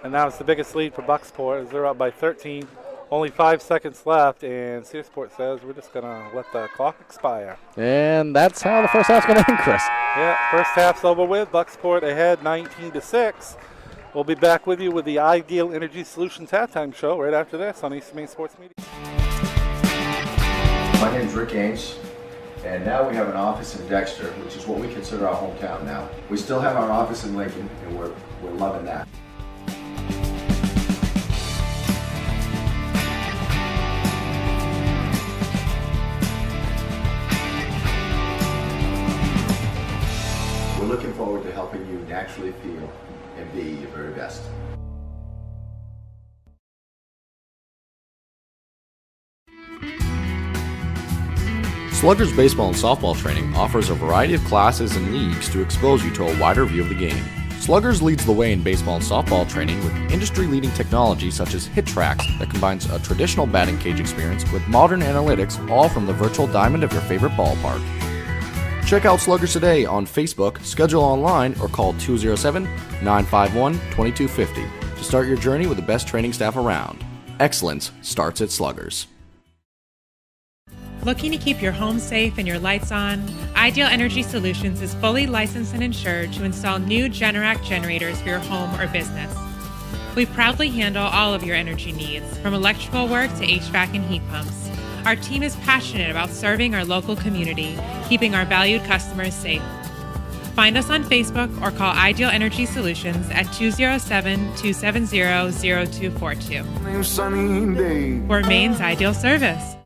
And now it's the biggest lead for Bucksport as they're up by 13. Only 5 seconds left, and Searsport says we're just going to let the clock expire. And that's how the first half's going to end, Chris. Yeah, first half's over with. Bucksport ahead 19-6. We'll be back with you with the Ideal Energy Solutions halftime show right after this on East Main Sports Media. My name is Rick Ames, and now we have an office in Dexter, which is what we consider our hometown now. We still have our office in Lincoln, and we're loving that. We're looking forward to helping you naturally feel and be your very best. Sluggers baseball and softball training offers a variety of classes and leagues to expose you to a wider view of the game. Sluggers leads the way in baseball and softball training with industry-leading technology such as HitTrax that combines a traditional batting cage experience with modern analytics, all from the virtual diamond of your favorite ballpark. Check out Sluggers today on Facebook, schedule online, or call 207-951-2250 to start your journey with the best training staff around. Excellence starts at Sluggers. Looking to keep your home safe and your lights on? Ideal Energy Solutions is fully licensed and insured to install new Generac generators for your home or business. We proudly handle all of your energy needs, from electrical work to HVAC and heat pumps. Our team is passionate about serving our local community, keeping our valued customers safe. Find us on Facebook or call Ideal Energy Solutions at 207-270-0242. For Maine's Ideal Service.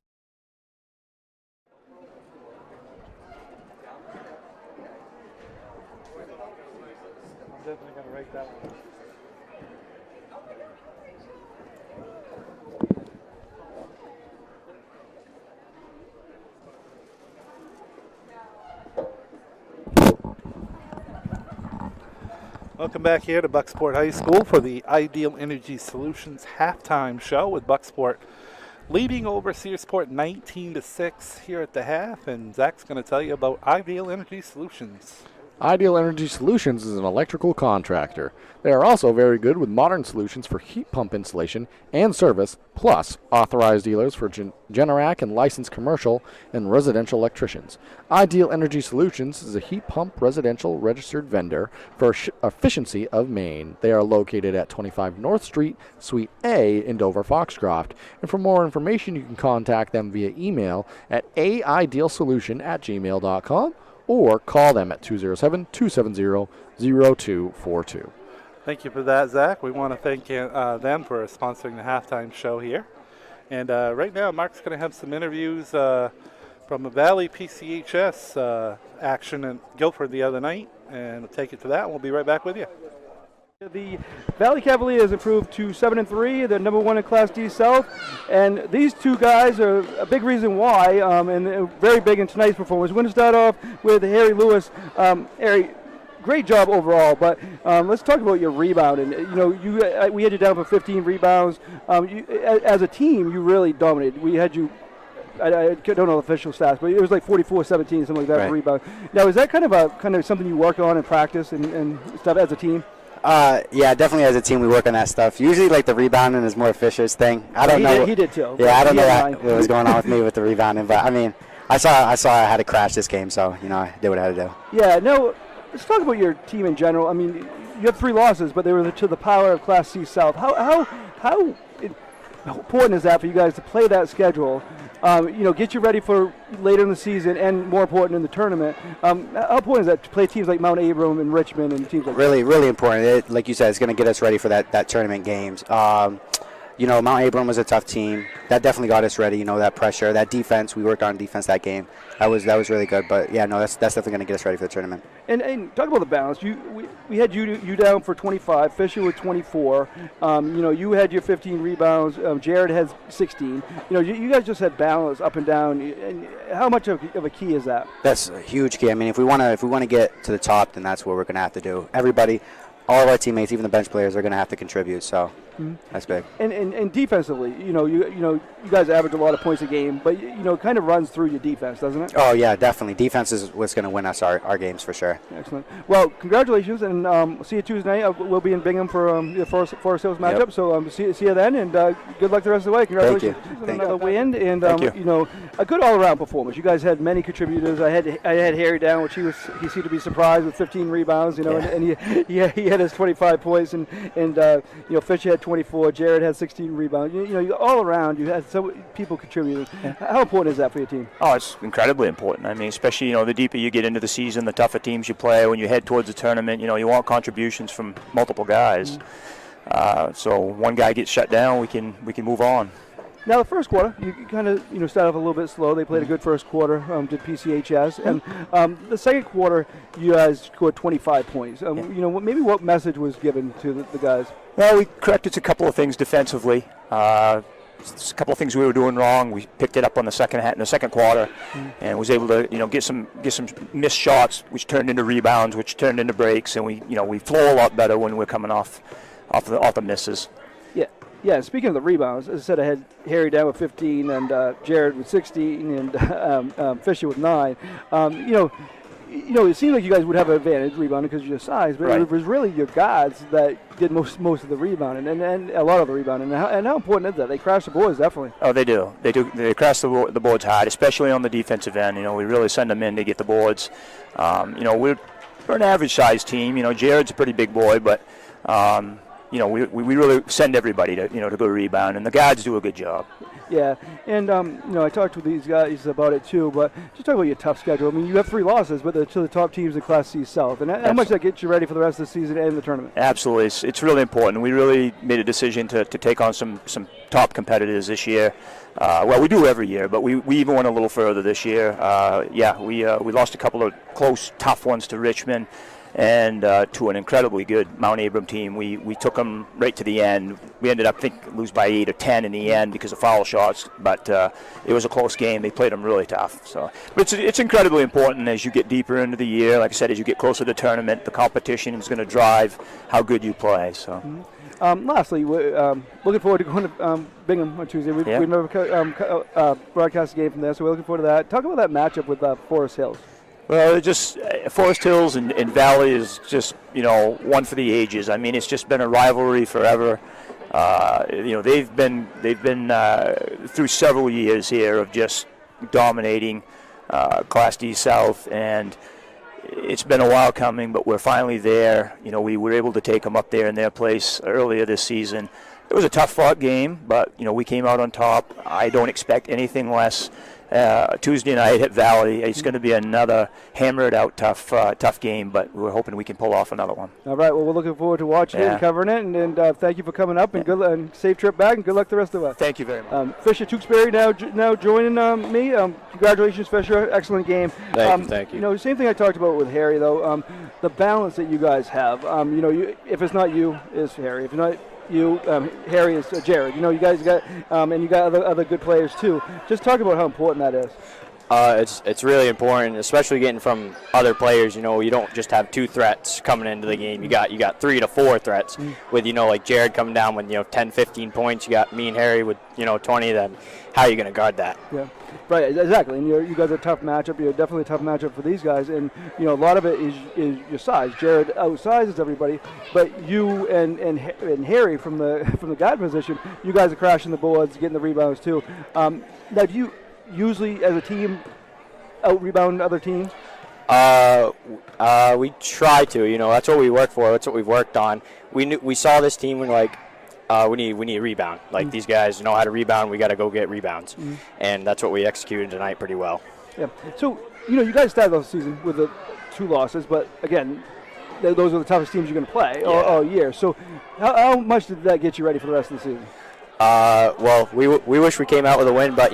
Definitely going to rake that one. Welcome back here to Bucksport High School for the Ideal Energy Solutions halftime show with Bucksport leading over Searsport 19-6 here at the half, and Zach's going to tell you about Ideal Energy Solutions. Ideal Energy Solutions is an electrical contractor. They are also very good with modern solutions for heat pump installation and service, plus authorized dealers for Generac and licensed commercial and residential electricians. Ideal Energy Solutions is a heat pump residential registered vendor for efficiency of Maine. They are located at 25 North Street, Suite A in Dover, Foxcroft. And for more information, you can contact them via email at aidealsolution@gmail.com. or call them at 207-270-0242. Thank you for that, Zach. We want to thank them for sponsoring the halftime show here. And right now, Mark's going to have some interviews from the Valley PCHS action in Guilford the other night, and we'll take it to that, and we'll be right back with you. The Valley Cavaliers improved to 7-3. They're number 1 in Class D South, and these two guys are a big reason why, and they're very big in tonight's performance. We're going to start off with Harry Lewis. Harry, great job overall, but let's talk about your rebounding. You know, we had you down for 15 rebounds. As a team, you really dominated. We had you. I don't know the official stats, but it was like 44-17, something like that for rebound. Now, is that kind of something you work on in practice and stuff as a team? Yeah, definitely as a team we work on that stuff. Usually like the rebounding is more Fisher's thing. I don't know. He did too. Yeah, I don't know what was going on with me with the rebounding, but I mean, I saw I had to crash this game, so, you know, I did what I had to do. Yeah, no, let's talk about your team in general. I mean, you have 3 losses, but they were to the power of Class C South. How important is that for you guys to play that schedule? Get you ready for later in the season, and more important in the tournament. How important is that to play teams like Mount Abram and Richmond and teams like really, that? Really important. Like you said, it's going to get us ready for that tournament games. Mount Abram was a tough team. That definitely got us ready. You know, that pressure, that defense. We worked on defense that game. That was really good. But yeah, no, that's definitely going to get us ready for the tournament. And talk about the balance. We had you down for 25. Fisher with 24. You had your 15 rebounds. Jared has 16. You guys just had balance up and down. And how much of a key is that? That's a huge key. I mean, if we want to get to the top, then that's what we're going to have to do. Everybody, all of our teammates, even the bench players, are going to have to contribute. So. Mm-hmm. That's big. And defensively, you guys average a lot of points a game, but it kind of runs through your defense, doesn't it? Oh yeah, definitely. Defense is what's going to win us our games for sure. Excellent. Well, congratulations, and see you Tuesday night. We'll be in Bingham for your Forest Hills matchup. Yep. So see you then, and good luck the rest of the way. Congratulations. Thank you. Another win, and a good all-around performance. You guys had many contributors. I had Harry down, which he seemed to be surprised with 15 rebounds. And he had his 25 points, and Fisher had 24. Jared had 16 rebounds. All around, you had so people contributing. Yeah. How important is that for your team? Oh, it's incredibly important. I mean, especially the deeper you get into the season, the tougher teams you play. When you head towards the tournament, you want contributions from multiple guys. So one guy gets shut down, we can move on. Now the first quarter, you kind of started off a little bit slow. They played a good first quarter, did PCHS, and the second quarter you guys scored 25 points. Maybe what message was given to the guys? Well, we corrected a couple of things defensively. A couple of things we were doing wrong. We picked it up on the second quarter, and was able to get some missed shots, which turned into rebounds, which turned into breaks, and we flow a lot better when we're coming off the misses. Yeah, speaking of the rebounds, as I said, I had Harry down with 15 and Jared with 16 and Fisher with 9. It seemed like you guys would have an advantage rebounding because of your size, but it was really your guards that did most of the rebounding and a lot of the rebounding. And how important is that? They crash the boards, definitely. Oh, they do. They crash the boards hard, especially on the defensive end. We really send them in to get the boards. We're an average-sized team. Jared's a pretty big boy, but we really send everybody to go rebound, and the guards do a good job. Yeah, and I talked to these guys about it too, but just talk about your tough schedule. I mean, you have 3 losses, but they're to the top teams in Class C South, and how much that gets you ready for the rest of the season and the tournament? Absolutely, it's really important. We really made a decision to take on some top competitors this year. Well, we do every year, but we even went a little further this year. We lost a couple of close, tough ones to Richmond, and to an incredibly good Mount Abram team. We took them right to the end. We ended up, lose by 8 or 10 in the end because of foul shots, but it was a close game. They played them really tough. So, but it's incredibly important as you get deeper into the year. Like I said, as you get closer to the tournament, the competition is going to drive how good you play. So. Mm-hmm. Lastly, we're looking forward to going to Bingham on Tuesday. We've never broadcast a game from there, so we're looking forward to that. Talk about that matchup with Forest Hills. Well, Forest Hills and Valley is just, one for the ages. I mean, it's just been a rivalry forever. They've been through several years here of just dominating Class D South, and it's been a while coming, but we're finally there. We were able to take them up there in their place earlier this season. It was a tough-fought game, but, we came out on top. I don't expect anything less. Tuesday night at Valley, it's going to be another hammered-out tough game, but we're hoping we can pull off another one. All right, well, we're looking forward to watching it and covering it, and thank you for coming up, and good and safe trip back, and good luck the rest of us. Thank you very much. Fisher Tewksbury now joining me. Congratulations, Fisher. Excellent game. Thank you. Same thing I talked about with Harry, though. The balance that you guys have. If it's not you, it's Harry. If not you, Harry is Jared. You guys got, and you got other good players too. Just talk about how important that is. It's really important, especially getting from other players. You don't just have 2 threats coming into the game. You got 3 to 4 threats with like Jared coming down with 10, 15 points. You got me and Harry with 20. Then how are you going to guard that? Yeah, right, exactly. And you guys are a tough matchup. You're definitely a tough matchup for these guys. And a lot of it is your size. Jared outsizes everybody, but you and Harry from the guard position, you guys are crashing the boards, getting the rebounds too. Now, do you usually, as a team, out-rebound other teams? We try to. That's what we work for. That's what we've worked on. We saw this team when we need a rebound. These guys know how to rebound. We got to go get rebounds, and that's what we executed tonight pretty well. Yeah. So you guys started the season with the 2 losses, but again, those are the toughest teams you're going to play all year. So how much did that get you ready for the rest of the season? Well, we wish we came out with a win, but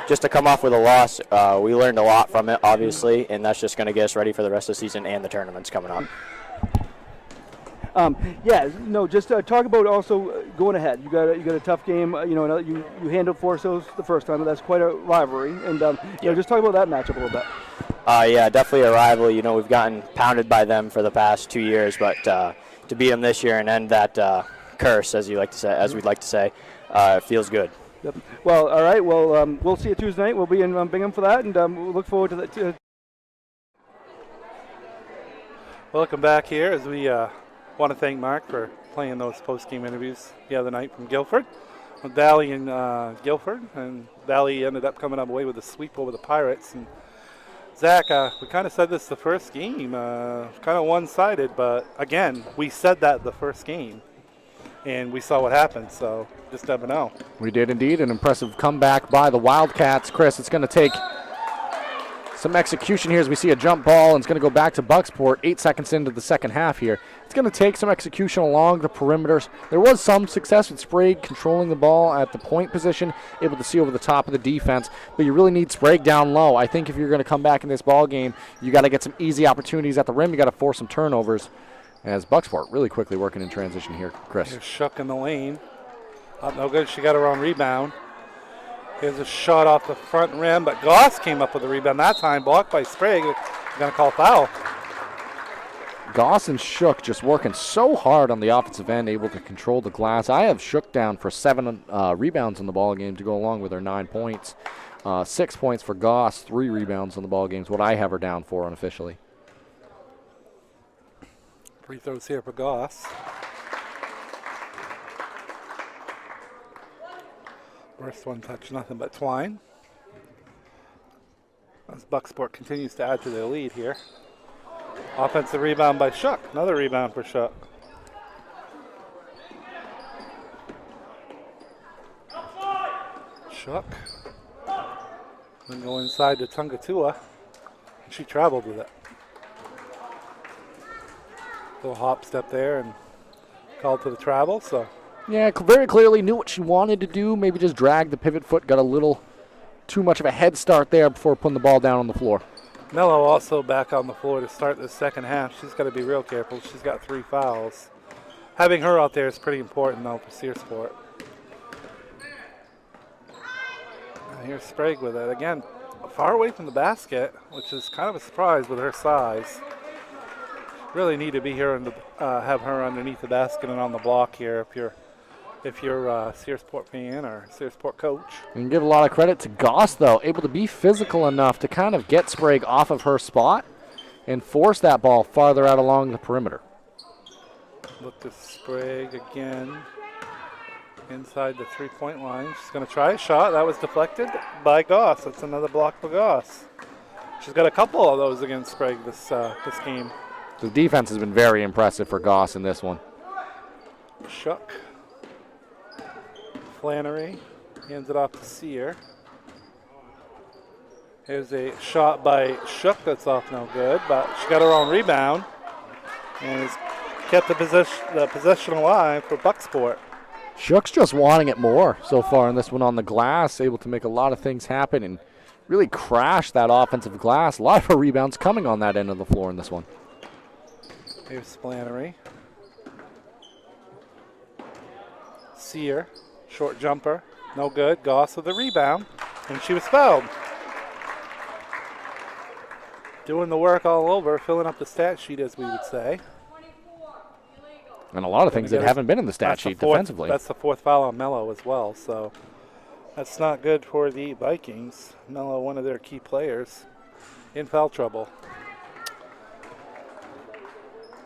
just to come off with a loss, we learned a lot from it, obviously, and that's just going to get us ready for the rest of the season and the tournaments coming up. Just talk about also going ahead. You got a tough game. You handled Forest Hills the first time, but that's quite a rivalry. And just talk about that matchup a little bit. Definitely a rival. We've gotten pounded by them for the past 2 years, but to beat them this year and end that curse, as we'd like to say, feels good. Yep. Well, all right. Well, we'll see you Tuesday night. We'll be in Bingham for that, and we'll look forward to that. Welcome back here as we want to thank Mark for playing those post-game interviews the other night from Guilford. With Valley and Guilford, and Valley ended up coming up away with a sweep over the Pirates. And Zach, we kind of said this the first game, kind of one-sided, but again, we said that the first game, and we saw what happened, so just never know. We did indeed. An impressive comeback by the Wildcats. Chris, it's going to take some execution here as we see a jump ball, and it's going to go back to Bucksport 8 seconds into the second half here. It's going to take some execution along the perimeters. There was some success with Sprague controlling the ball at the point position, able to see over the top of the defense, but you really need Sprague down low. I think if you're going to come back in this ball game, you got to get some easy opportunities at the rim. You got to force some turnovers. As Bucksport really quickly working in transition here, Chris. Here's Shook in the lane. No good. She got her own rebound. Here's a shot off the front rim, but Goss came up with the rebound that time, blocked by Sprague. They're going to call foul. Goss and Shook just working so hard on the offensive end, able to control the glass. I have Shook down for 7 rebounds in the ball game to go along with her 9 points. 6 points for Goss, 3 rebounds in the ball game is what I have her down for unofficially. Free throws here for Goss. First one touched nothing but twine. As Bucksport continues to add to their lead here. Offensive rebound by Shook. Another rebound for Shook. Shook. Then go inside to Tungatua. She traveled with it. Little hop step there and called to the travel, so. Yeah, very clearly knew what she wanted to do. Maybe just drag the pivot foot, got a little too much of a head start there before putting the ball down on the floor. Mello also back on the floor to start the second half. She's got to be real careful. She's got 3 fouls. Having her out there is pretty important, though, for Searsport. And here's Sprague with it. Again, far away from the basket, which is kind of a surprise with her size. Really need to be here and have her underneath the basket and on the block here if you're a Searsport fan or Searsport coach. You can give a lot of credit to Goss, though, able to be physical enough to kind of get Sprague off of her spot and force that ball farther out along the perimeter. Look to Sprague again inside the 3-point line. She's going to try a shot. That was deflected by Goss. That's another block for Goss. She's got a couple of those against Sprague this game. The defense has been very impressive for Goss in this one. Shook. Flannery hands it off to Sear. Here's a shot by Shook that's off no good, but she got her own rebound and has kept the possession alive for Bucksport. Shook's just wanting it more so far in this one on the glass, able to make a lot of things happen and really crash that offensive glass. A lot of her rebounds coming on that end of the floor in this one. Here's Flannery. Sear, short jumper, no good. Goss with the rebound, and she was fouled. Doing the work all over, filling up the stat sheet, as we would say. And a lot of things that haven't been in the stat sheet defensively. That's the 4th foul on Mello as well, so that's not good for the Vikings. Mello, one of their key players, in foul trouble.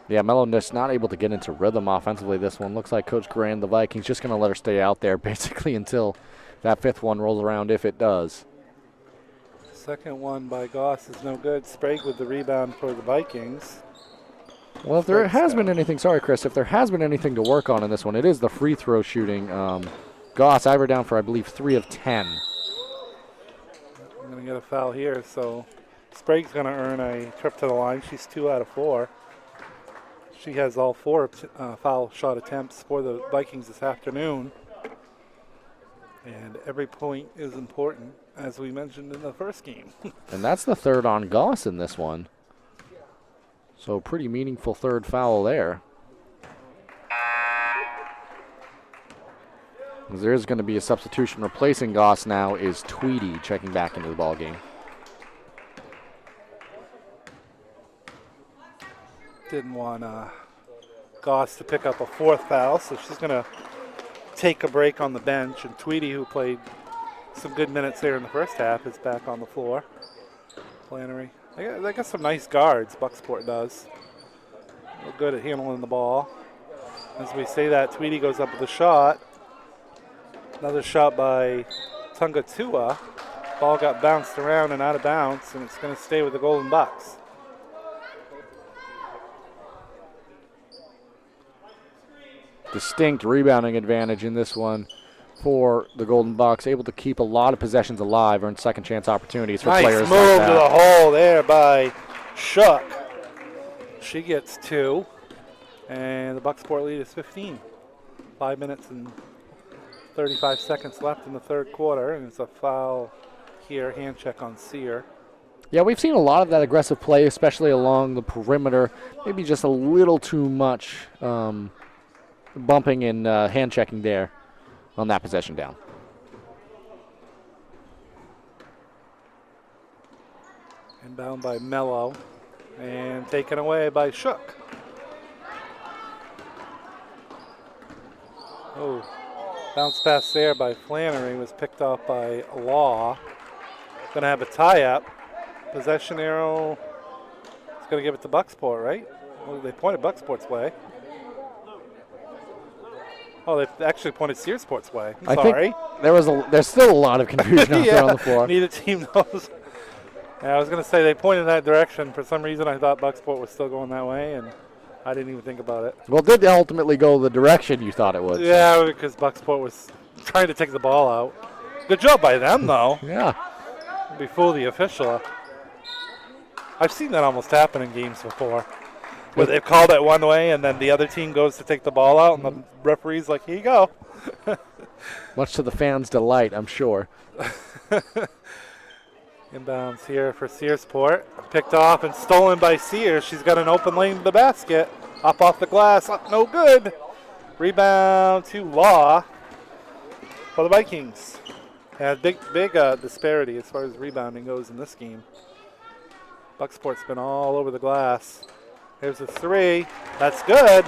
Yeah, Mello just not able to get into rhythm offensively this one. Looks like Coach Grand, the Vikings, just going to let her stay out there basically until that 5th one rolls around, if it does. Second one by Goss is no good. Sprague with the rebound for the Vikings. Well, if there has been anything, sorry, Chris, if there has been anything to work on in this one, it is the free throw shooting. Goss, I were down for, I believe, 3 of 10. I'm going to get a foul here, so Sprague's going to earn a trip to the line. She's 2 out of 4. She has all 4 foul shot attempts for the Vikings this afternoon. And every point is important, as we mentioned in the first game. And that's the 3rd on Goss in this one. So pretty meaningful 3rd foul there. There's going to be a substitution. Replacing Goss now is Tweedy checking back into the ball game. Didn't want Goss to pick up a 4th foul, so she's going to take a break on the bench. And Tweedy, who played some good minutes there in the first half, is back on the floor. Flannery. They got some nice guards, Bucksport does. They're good at handling the ball. As we say that, Tweedy goes up with a shot. Another shot by Tungatua. Ball got bounced around and out of bounds, and it's going to stay with the Golden Bucks. Distinct rebounding advantage in this one for the Golden Bucks, able to keep a lot of possessions alive, earn second chance opportunities for players like that. Nice move to the hole there by Shook. She gets 2, and the Bucksport lead is 15. 5 minutes and 35 seconds left in the 3rd quarter, and it's a foul here, hand check on Sear. Yeah, we've seen a lot of that aggressive play, especially along the perimeter. Maybe just a little too much bumping and hand checking there on that possession down. Inbound by Mello and taken away by Shook. Oh, bounce pass there by Flannery was picked off by Law. Going to have a tie-up. Possession arrow. It's going to give it to Bucksport, right? Well, they pointed Bucksport's way. Oh, they actually pointed Searsport's way. I'm sorry. Think there's still a lot of confusion out there on the floor. Neither team knows. Yeah, I was going to say they pointed that direction. For some reason, I thought Bucksport was still going that way, and I didn't even think about it. Well, did they ultimately go the direction you thought it would? Yeah, because Bucksport was trying to take the ball out. Good job by them, though. Yeah. Before the official. I've seen that almost happen in games before, where they've called it one way and then the other team goes to take the ball out and the referee's like, here you go. Much to the fans' delight, I'm sure. Inbounds here for Searsport. Picked off and stolen by Sears. She's got an open lane to the basket. Up off the glass. Up, no good. Rebound to Law for the Vikings. And big disparity as far as rebounding goes in this game. Bucksport's been all over the glass. Here's a three. That's good.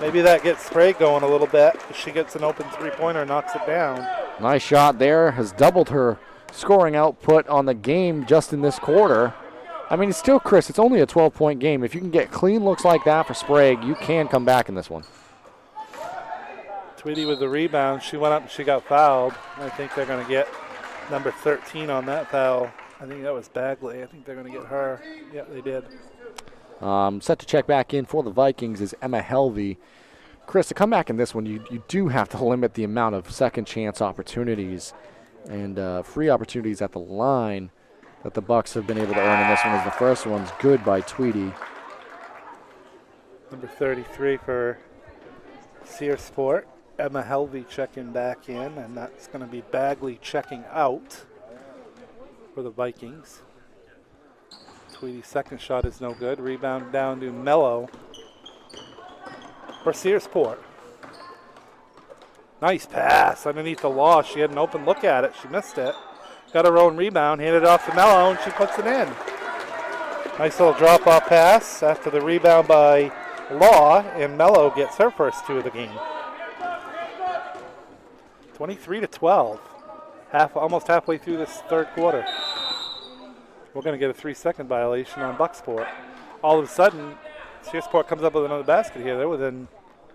Maybe that gets Sprague going a little bit. If she gets an open three-pointer, knocks it down. Nice shot there. Has doubled her scoring output on the game just in this quarter. I mean, it's still, Chris, it's only a 12-point game. If you can get clean looks like that for Sprague, you can come back in this one. Tweedy with the rebound. She went up and she got fouled. I think they're going to get number 13 on that foul. I think that was Bagley. I think they're going to get her. Yeah, they did. Set to check back in for the Vikings is Emma Helvey. Chris, to come back in this one, you do have to limit the amount of second chance opportunities and free opportunities at the line that the Bucks have been able to earn in this one, as the first one's good by Tweedy. Number 33 for Searsport. Emma Helvey checking back in, and that's going to be Bagley checking out for the Vikings. Tweedy's second shot is no good. Rebound down to Mello for Searsport. Nice pass underneath the Law. She had an open look at it. She missed it. Got her own rebound, handed it off to Mello, and she puts it in. Nice little drop-off pass after the rebound by Law, and Mello gets her first two of the game. 23-12. Almost halfway through this third quarter. We're going to get a 3-second violation on Bucksport. All of a sudden, Searsport comes up with another basket here. They're within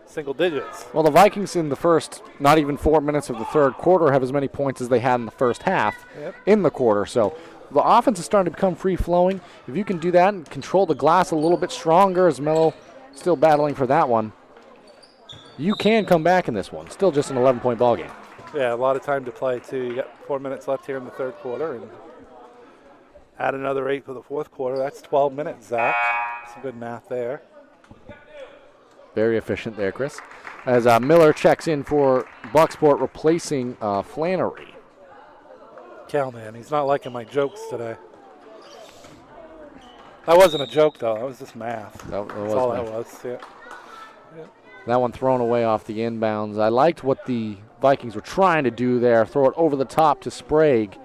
single digits. Well, the Vikings in the first, not even 4 minutes of the third quarter, have as many points as they had in the first half in the quarter. So the offense is starting to become free-flowing. If you can do that and control the glass a little bit stronger, as Mello still battling for that one, you can come back in this one. Still just an 11-point ball game. Yeah, a lot of time to play, too. You got 4 minutes left here in the third quarter, and add another 8 for the fourth quarter. That's 12 minutes, Zach. Some good math there. Very efficient there, Chris. As Miller checks in for Bucksport, replacing Flannery. Calman, he's not liking my jokes today. That wasn't a joke, though. That was just math. That's all that was, yeah. That one thrown away off the inbounds. I liked what the Vikings were trying to do there. Throw it over the top to Sprague.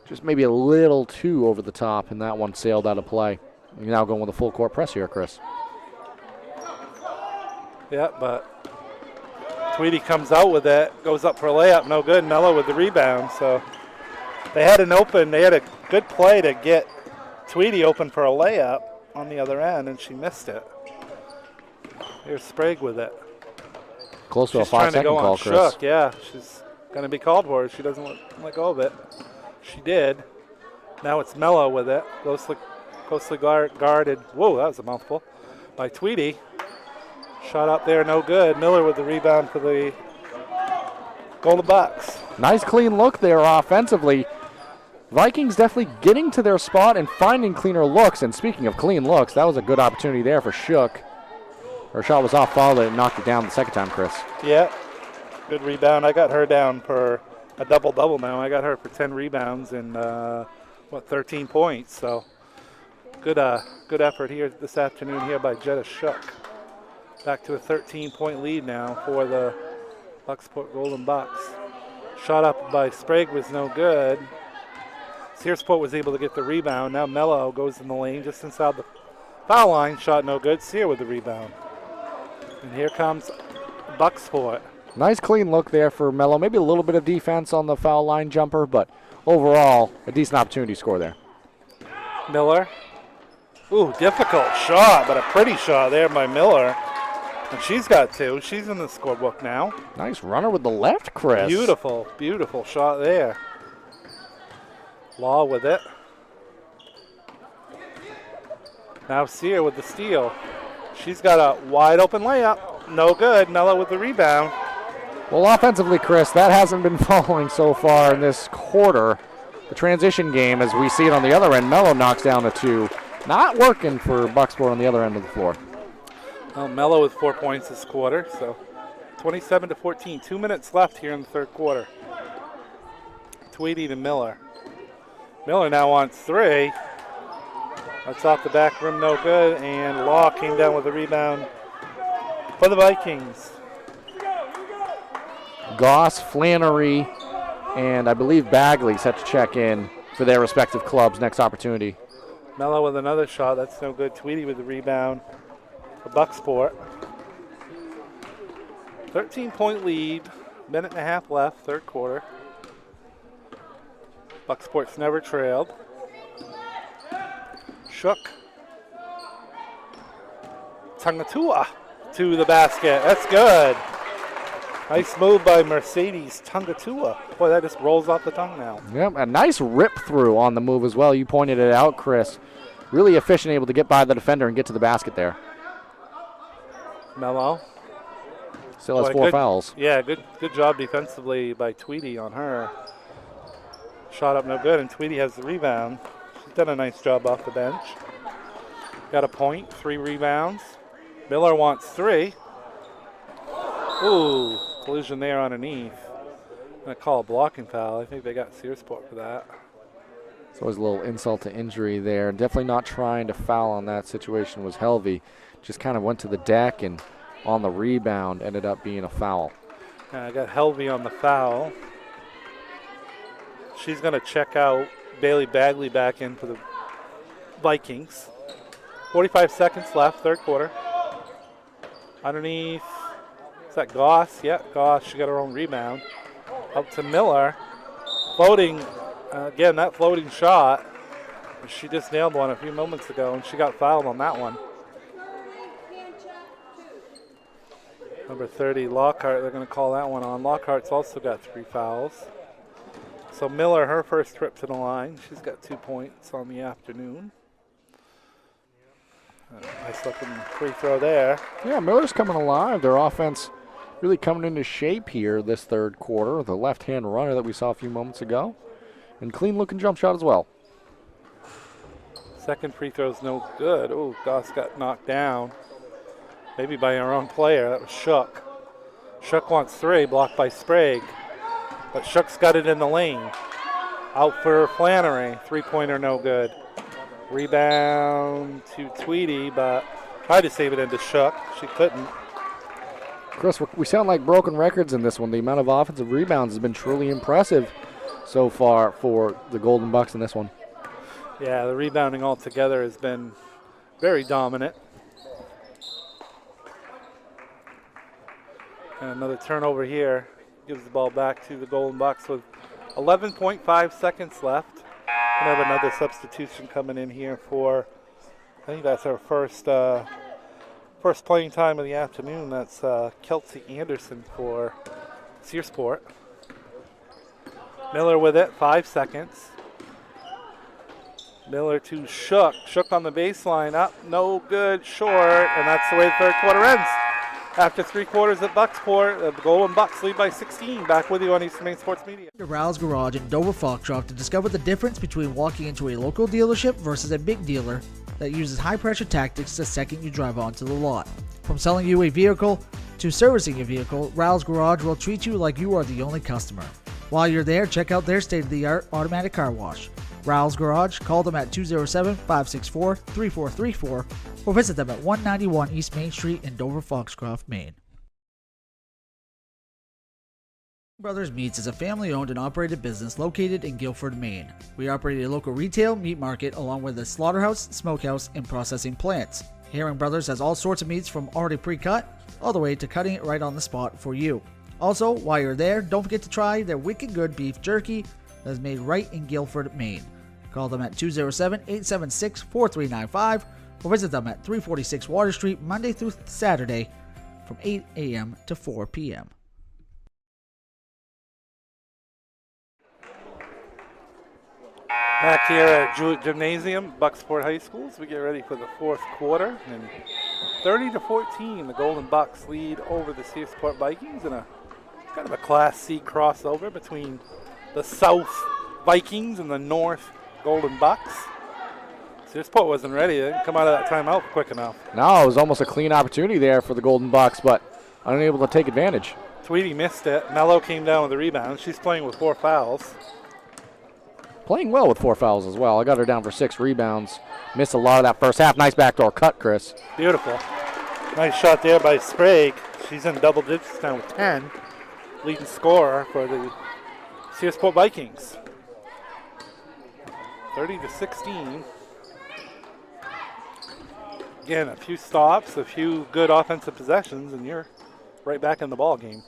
Just maybe a little too over the top, and that one sailed out of play. You're now going with a full court press here, Chris. Yeah, but Tweedy comes out with it, goes up for a layup, no good. Mello with the rebound. So they had a good play to get Tweedy open for a layup on the other end, and she missed it. Here's Sprague with it. Close to a 5-second call, Chris. Shook. Yeah, she's going to be called for it. She doesn't let go of it. She did. Now it's Mello with it. Closely guarded. Whoa, that was a mouthful. By Tweedy. Shot up there, no good. Miller with the rebound for the Golden Bucks. Nice clean look there offensively. Vikings definitely getting to their spot and finding cleaner looks. And speaking of clean looks, that was a good opportunity there for Shook. Her shot was off foul and knocked it down the second time, Chris. Yeah, good rebound. I got her down for a double-double now. I got her for 10 rebounds and, 13 points. So good effort here this afternoon here by Jetta Shook. Back to a 13-point lead now for the Bucksport Golden Bucks. Shot up by Sprague was no good. Searsport was able to get the rebound. Now Mello goes in the lane just inside the foul line. Shot no good. Sear with the rebound. And here comes Bucksport. Nice clean look there for Mello. Maybe a little bit of defense on the foul line jumper, but overall, a decent opportunity to score there. Miller. Ooh, difficult shot, but a pretty shot there by Miller. And she's got two. She's in the scorebook now. Nice runner with the left, Chris. Beautiful, beautiful shot there. Law with it. Now Sear with the steal. She's got a wide open layup. No good. Mello with the rebound. Well, offensively, Chris, that hasn't been falling so far in this quarter. The transition game, as we see it on the other end, Mello knocks down a 2. Not working for Bucksport on the other end of the floor. Well, Mello with 4 points this quarter, so 27-14. 2 minutes left here in the third quarter. Tweedy to Miller. Miller now wants 3. That's off the back rim, no good, and Law came down with a rebound for the Vikings. Goss, Flannery, and I believe Bagley set to check in for their respective clubs' next opportunity. Mello with another shot, that's no good. Tweedy with the rebound for Bucksport. 13-point lead, minute and a half left, third quarter. Bucksport's never trailed. Shook. Tangatua to the basket. That's good. Nice move by Mercedes Tangatua. Boy, that just rolls off the tongue now. Yep, a nice rip through on the move as well. You pointed it out, Chris. Really efficient, able to get by the defender and get to the basket there. Mello. Still has 4 fouls. Yeah, good job defensively by Tweedy on her. Shot up no good, and Tweedy has the rebound. She's done a nice job off the bench. Got a point, 3 rebounds. Miller wants 3. Ooh, collision there underneath. I'm going to call a blocking foul. I think they got Searsport for that. It's always a little insult to injury there. Definitely not trying to foul on that situation was Helvey. Just kind of went to the deck and on the rebound ended up being a foul. I got Helvey on the foul. She's going to check out. Bailey Bagley back in for the Vikings. 45 seconds left, third quarter. Underneath, is that Goss? Yeah, Goss. She got her own rebound. Up to Miller. Floating. Again, that floating shot. She just nailed one a few moments ago, and she got fouled on that one. Number 30, Lockhart, they're going to call that one on. Lockhart's also got 3 fouls. So Miller, her first trip to the line. She's got 2 points on the afternoon. Nice looking free throw there. Yeah, Miller's coming alive. Their offense really coming into shape here this third quarter. The left-hand runner that we saw a few moments ago. And clean-looking jump shot as well. Second free throw's no good. Oh, Goss got knocked down. Maybe by our own player. That was Shook. Shook wants 3, blocked by Sprague. But Shook's got it in the lane. Out for Flannery. 3-pointer no good. Rebound to Tweedy, but tried to save it into Shook. She couldn't. Chris, we sound like broken records in this one. The amount of offensive rebounds has been truly impressive so far for the Golden Bucks in this one. Yeah, the rebounding altogether has been very dominant. And another turnover here. Gives the ball back to the Golden Bucks with 11.5 seconds left. We have another substitution coming in here for, I think that's our first playing time of the afternoon. That's Kelsey Anderson for Searsport. Miller with it, 5 seconds. Miller to Shook. Shook on the baseline, up, no good, short, and that's the way the third quarter ends. After 3 quarters at Bucksport, the Golden Bucks lead by 16. Back with you on Eastern Maine Sports Media. To Rouse Garage in Dover Foxcroft to discover the difference between walking into a local dealership versus a big dealer that uses high-pressure tactics the second you drive onto the lot. From selling you a vehicle to servicing a vehicle, Rouse Garage will treat you like you are the only customer. While you're there, check out their state-of-the-art automatic car wash. Rouse Garage, call them at 207-564-3434 or visit them at 191 East Main Street in Dover Foxcroft, Maine. Brothers Meats is a family-owned and operated business located in Guilford, Maine. We operate a local retail meat market along with a slaughterhouse, smokehouse, and processing plants. Herring Brothers has all sorts of meats from already pre-cut all the way to cutting it right on the spot for you. Also, while you're there, don't forget to try their wicked good beef jerky that is made right in Guilford, Maine. Call them at 207-876-4395 or visit them at 346 Water Street Monday through Saturday from 8 a.m. to 4 p.m. Back here at Jewett Gymnasium, Bucksport High School, as we get ready for the fourth quarter. And 30-14, the Golden Bucks lead over the Searsport Vikings in a Kind of a Class C crossover between the South Vikings and the North Golden Bucks. Searsport wasn't ready. They didn't come out of that timeout quick enough. No, it was almost a clean opportunity there for the Golden Bucks, but unable to take advantage. Tweedy missed it. Mello came down with the rebound. She's playing with 4 fouls. Playing well with 4 fouls as well. I got her down for 6 rebounds. Missed a lot of that first half. Nice backdoor cut, Chris. Beautiful. Nice shot there by Sprague. She's in double digits now with 10. Leading scorer for the Searsport Vikings. 30-16. Again, a few stops, a few good offensive possessions, and you're right back in the ball game.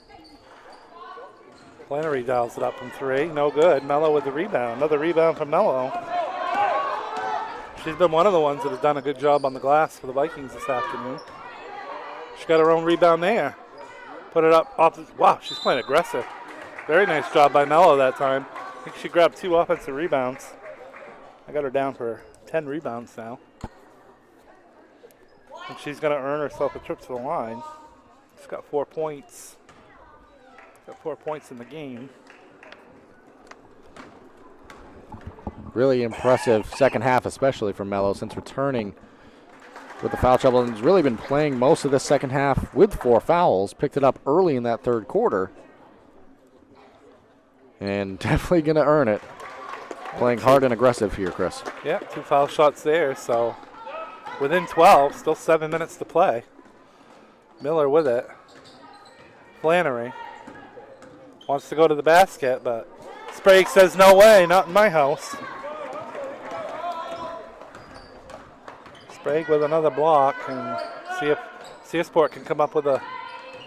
Flannery dials it up from 3. No good. Mello with the rebound. Another rebound from Mello. She's been one of the ones that has done a good job on the glass for the Vikings this afternoon. She got her own rebound there. Put it up off. Wow, she's playing aggressive. Very nice job by Mello that time. I think she grabbed 2 offensive rebounds. I got her down for 10 rebounds now. And she's going to earn herself a trip to the line. She's got 4 points. Got 4 points in the game. Really impressive second half, especially for Mello, since returning with the foul trouble, and has really been playing most of the second half with 4 fouls. Picked it up early in that third quarter. And definitely going to earn it. Playing hard and aggressive here, Chris. Yeah, 2 foul shots there, so within 12, still 7 minutes to play. Miller with it. Flannery wants to go to the basket, but Sprague says, no way, not in my house. Sprague with another block, and see if Searsport can come up with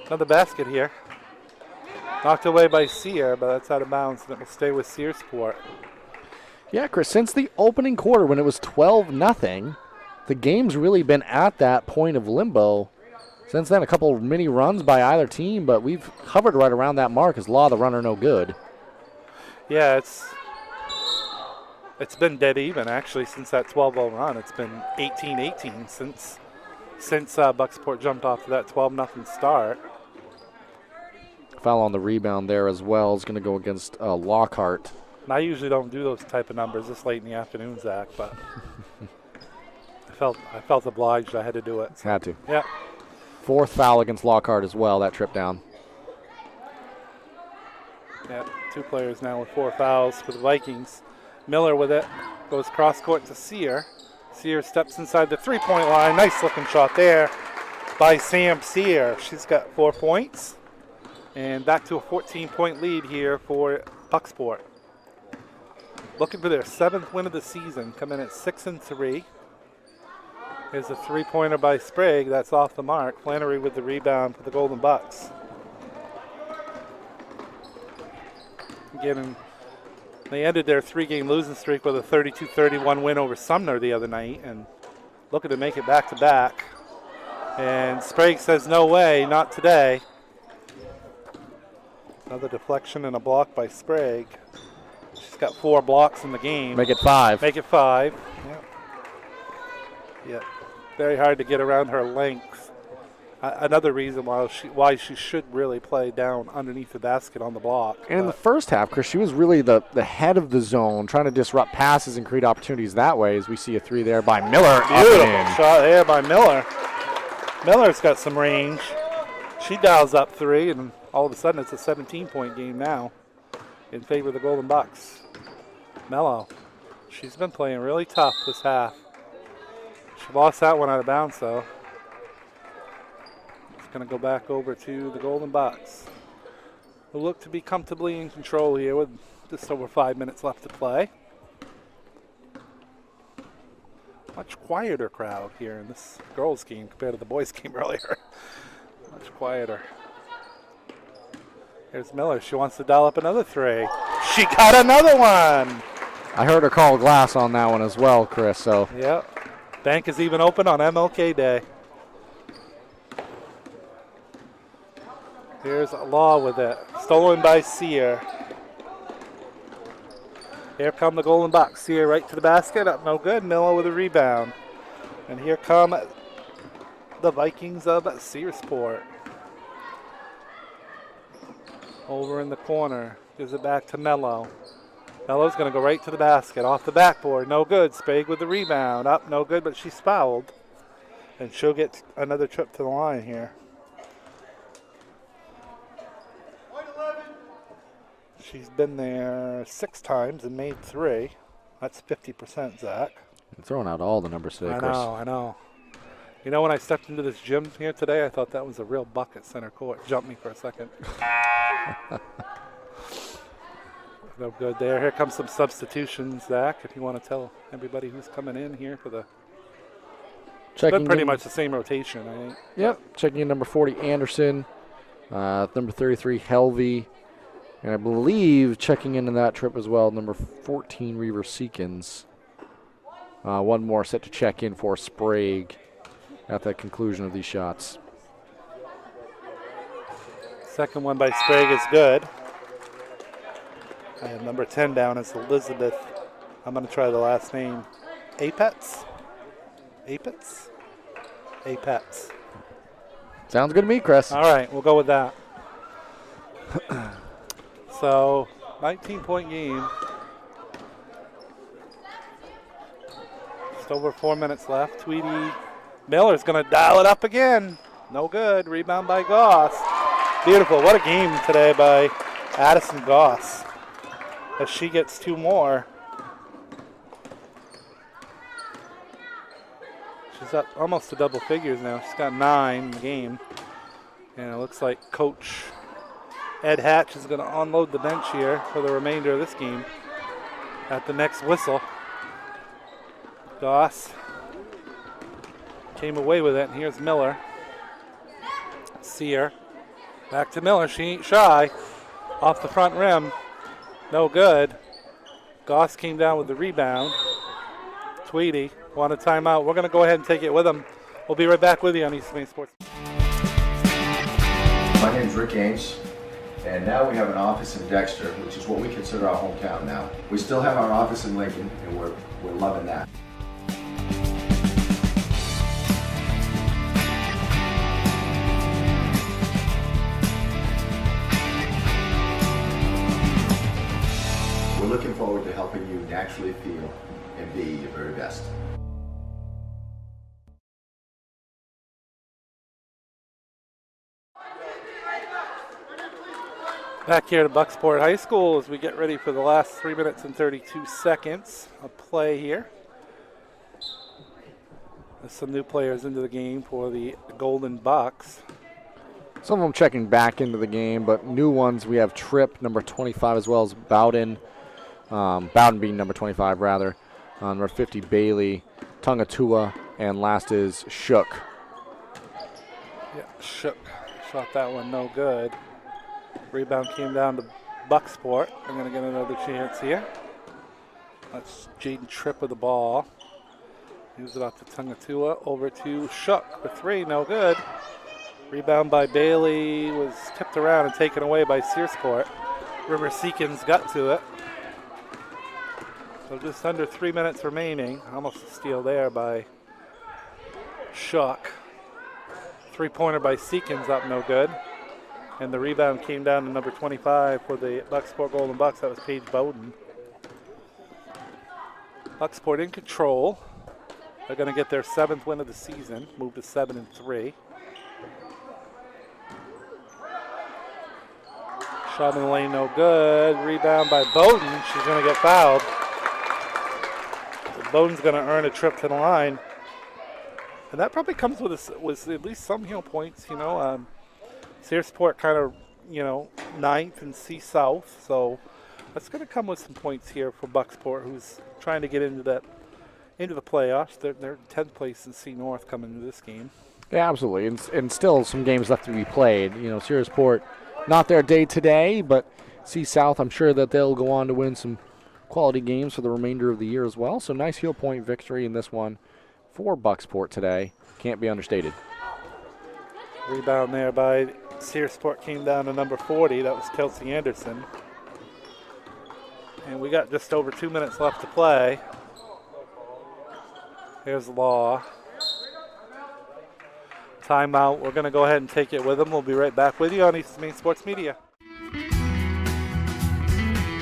another basket here. Knocked away by Sear, but that's out of bounds, and it will stay with Searsport. Yeah, Chris, since the opening quarter when it was 12-0, the game's really been at that point of limbo. Since then, a couple of mini runs by either team, but we've hovered right around that mark as law of the runner no good. Yeah, it's been dead even, actually, since that 12-0 run. It's been 18-18 since Bucksport jumped off to that 12-0 start. Foul on the rebound there as well is going to go against Lockhart. And I usually don't do those type of numbers this late in the afternoon, Zach, but I felt obliged. I had to do it. Had to. Yeah. 4th foul against Lockhart as well, that trip down. Yeah, 2 players now with 4 fouls for the Vikings. Miller with it, goes cross court to Sear. Sear steps inside the 3-point line. Nice looking shot there by Sam Sear. She's got 4 points. And back to a 14-point lead here for Bucksport. Looking for their 7th win of the season, come in at 6-3. Here's a 3-pointer by Sprague. That's off the mark. Flannery with the rebound for the Golden Bucks. Again, they ended their 3-game losing streak with a 32-31 win over Sumner the other night, and looking to make it back-to-back. And Sprague says, no way, not today. Another deflection and a block by Sprague. She's got 4 blocks in the game. Make it 5. Make it 5. Yep. Yeah. Very hard to get around her length. Another reason why she should really play down underneath the basket on the block. And in the first half, Chris, she was really the head of the zone, trying to disrupt passes and create opportunities that way, as we see a 3 there by Miller. Beautiful shot there by Miller. Miller's got some range. She dials up 3, and all of a sudden it's a 17-point game now in favor of the Golden Bucks. Mello, she's been playing really tough this half. She lost that one out of bounds, though. It's going to go back over to the Golden Bucks, who look to be comfortably in control here with just over 5 minutes left to play. Much quieter crowd here in this girls' game compared to the boys' game earlier. Much quieter. Here's Miller. She wants to dial up another 3. She got another one. I heard her call glass on that one as well, Chris. So. Yep. Bank is even open on MLK Day. Here's Law with it. Stolen by Sear. Here come the Golden Bucks. Sear right to the basket. Up no good. Miller with a rebound. And here come the Vikings of Searsport. Over in the corner. Gives it back to Mello. Mello's going to go right to the basket. Off the backboard. No good. Sprague with the rebound. Up, no good, but she's fouled. And she'll get another trip to the line here. She's been there 6 times and made 3. That's 50%, Zach. You're throwing out all the numbers today, Chris. I know. You know, when I stepped into this gym here today, I thought that was a real bucket center court. Jumped me for a second. No good there. Here comes some substitutions, Zach, if you want to tell everybody who's coming in here for the... Checking But pretty in, much the same rotation, I think. Yep. Checking in number 40, Anderson. Number 33, Helvey. And I believe checking into that trip as well, number 14, Reaver Seekins. One more set to check in for Sprague at the conclusion of these shots. Second one by Sprague is good. I have number 10 down as Elizabeth. I'm going to try the last name. Apets? Apets. Sounds good to me, Chris. All right, we'll go with that. So, 19-point game. Just over 4 minutes left. Tweedy Miller's going to dial it up again. No good. Rebound by Goss. Beautiful. What a game today by Addison Goss. As she gets 2 more. She's up almost to double figures now. She's got 9 in the game. And it looks like Coach Ed Hatch is going to unload the bench here for the remainder of this game at the next whistle. Goss came away with it, and here's Miller. Sear. Back to Miller. She ain't shy. Off the front rim. No good. Goss came down with the rebound. Tweedy want a timeout. We're going to go ahead and take it with him. We'll be right back with you on East Main Sports. My name's Rick Ames, and now we have an office in Dexter, which is what we consider our hometown now. We still have our office in Lincoln, and we're loving that. We're looking forward to helping you naturally feel and be your very best. Back here to Bucksport High School as we get ready for the last 3 minutes and 32 seconds of play here. There's some new players into the game for the Golden Bucks. Some of them checking back into the game, but new ones, we have Tripp, number 25, as well as Bowden. Bowden being number 25, rather. Number 50, Bailey, Tungatua, and last is Shook. Yeah, Shook shot that one no good. Rebound came down to Bucksport. They're going to get another chance here. That's Jaden Tripp with the ball. Moves it off to Tungatua. Over to Shook for 3, no good. Rebound by Bailey was tipped around and taken away by Searsport. River Seekins got to it. So just under 3 minutes remaining. Almost a steal there by Shook. 3-pointer by Seekins up no good. And the rebound came down to number 25 for the Bucksport Golden Bucks. That was Paige Bowden. Bucksport in control. They're going to get their 7th win of the season. Move to 7-3. Shot in the lane, no good. Rebound by Bowden. She's going to get fouled. So Bowden's going to earn a trip to the line. And that probably comes with at least some heel points, you know. Searsport kind of, you know, 9th and C South, so that's going to come with some points here for Bucksport, who's trying to get into the playoffs. They're 10th place in C North coming into this game. Yeah, absolutely, and still some games left to be played. You know, Searsport, not their day today, but C South, I'm sure that they'll go on to win some quality games for the remainder of the year as well. So nice heel point victory in this one for Bucksport today. Can't be understated. Rebound there by Searsport came down to number 40. That was Kelsey Anderson. And we got just over 2 minutes left to play. Here's Law. Timeout. We're going to go ahead and take it with them. We'll be right back with you on East Main Sports Media.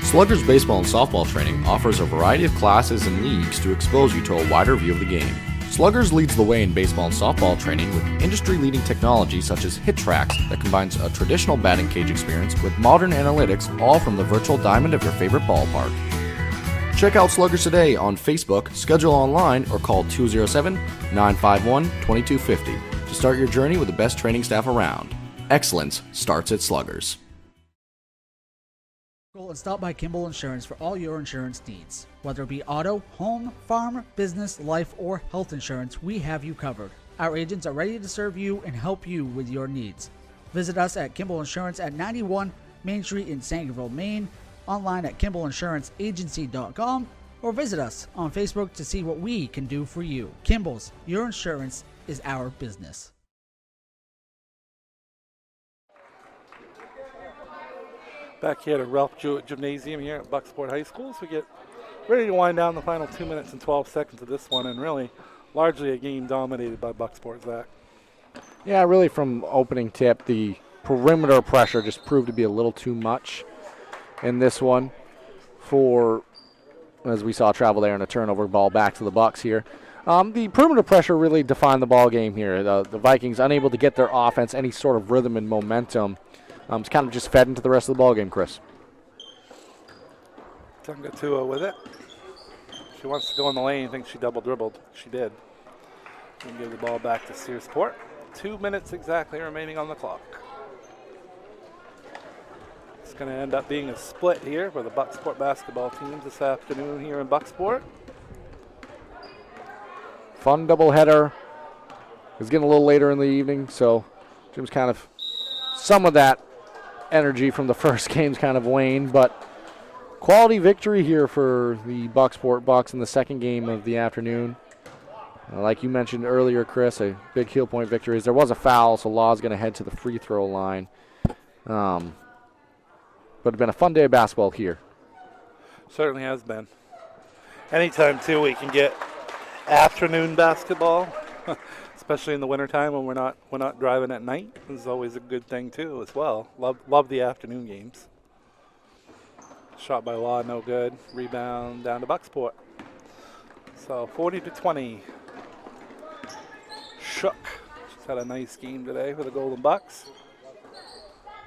Sluggers baseball and softball training offers a variety of classes and leagues to expose you to a wider view of the game. Sluggers leads the way in baseball and softball training with industry-leading technology such as HitTrax that combines a traditional batting cage experience with modern analytics, all from the virtual diamond of your favorite ballpark. Check out Sluggers today on Facebook, schedule online, or call 207-951-2250 to start your journey with the best training staff around. Excellence starts at Sluggers. And stop by Kimball Insurance for all your insurance needs. Whether it be auto, home, farm, business, life, or health insurance, we have you covered. Our agents are ready to serve you and help you with your needs. Visit us at Kimball Insurance at 91 Main Street in Sangerville, Maine, online at KimballInsuranceAgency.com, or visit us on Facebook to see what we can do for you. Kimball's, your insurance is our business. Back here at Ralph Jewett Gymnasium here at Bucksport High School. So we get ready to wind down the final 2 minutes and 12 seconds of this one, and really largely a game dominated by Bucksport, Zach. Yeah, really from opening tip, the perimeter pressure just proved to be a little too much in this one for, as we saw, travel there and a turnover ball back to the Bucks here. The perimeter pressure really defined the ball game here. The Vikings unable to get their offense any sort of rhythm and momentum. It's kind of just fed into the rest of the ballgame, Chris. Tungatua with it. She wants to go in the lane. Thinks she double dribbled. She did. And give the ball back to Searsport. 2 minutes exactly remaining on the clock. It's going to end up being a split here for the Bucksport basketball teams this afternoon here in Bucksport. Fun doubleheader. It's getting a little later in the evening, so Jim's kind of some of that energy from the first game's kind of waned, but quality victory here for the Bucksport Bucks in the second game of the afternoon. Like you mentioned earlier, Chris, a big heel point victory. There was a foul, so Law's going to head to the free throw line. But it's been a fun day of basketball here. Certainly has been. Anytime, too, we can get afternoon basketball, especially in the wintertime when we're not driving at night. Is always a good thing, too, as well. Love the afternoon games. Shot by Law, no good. Rebound down to Bucksport. So 40-20. Shook. She's had a nice game today for the Golden Bucks.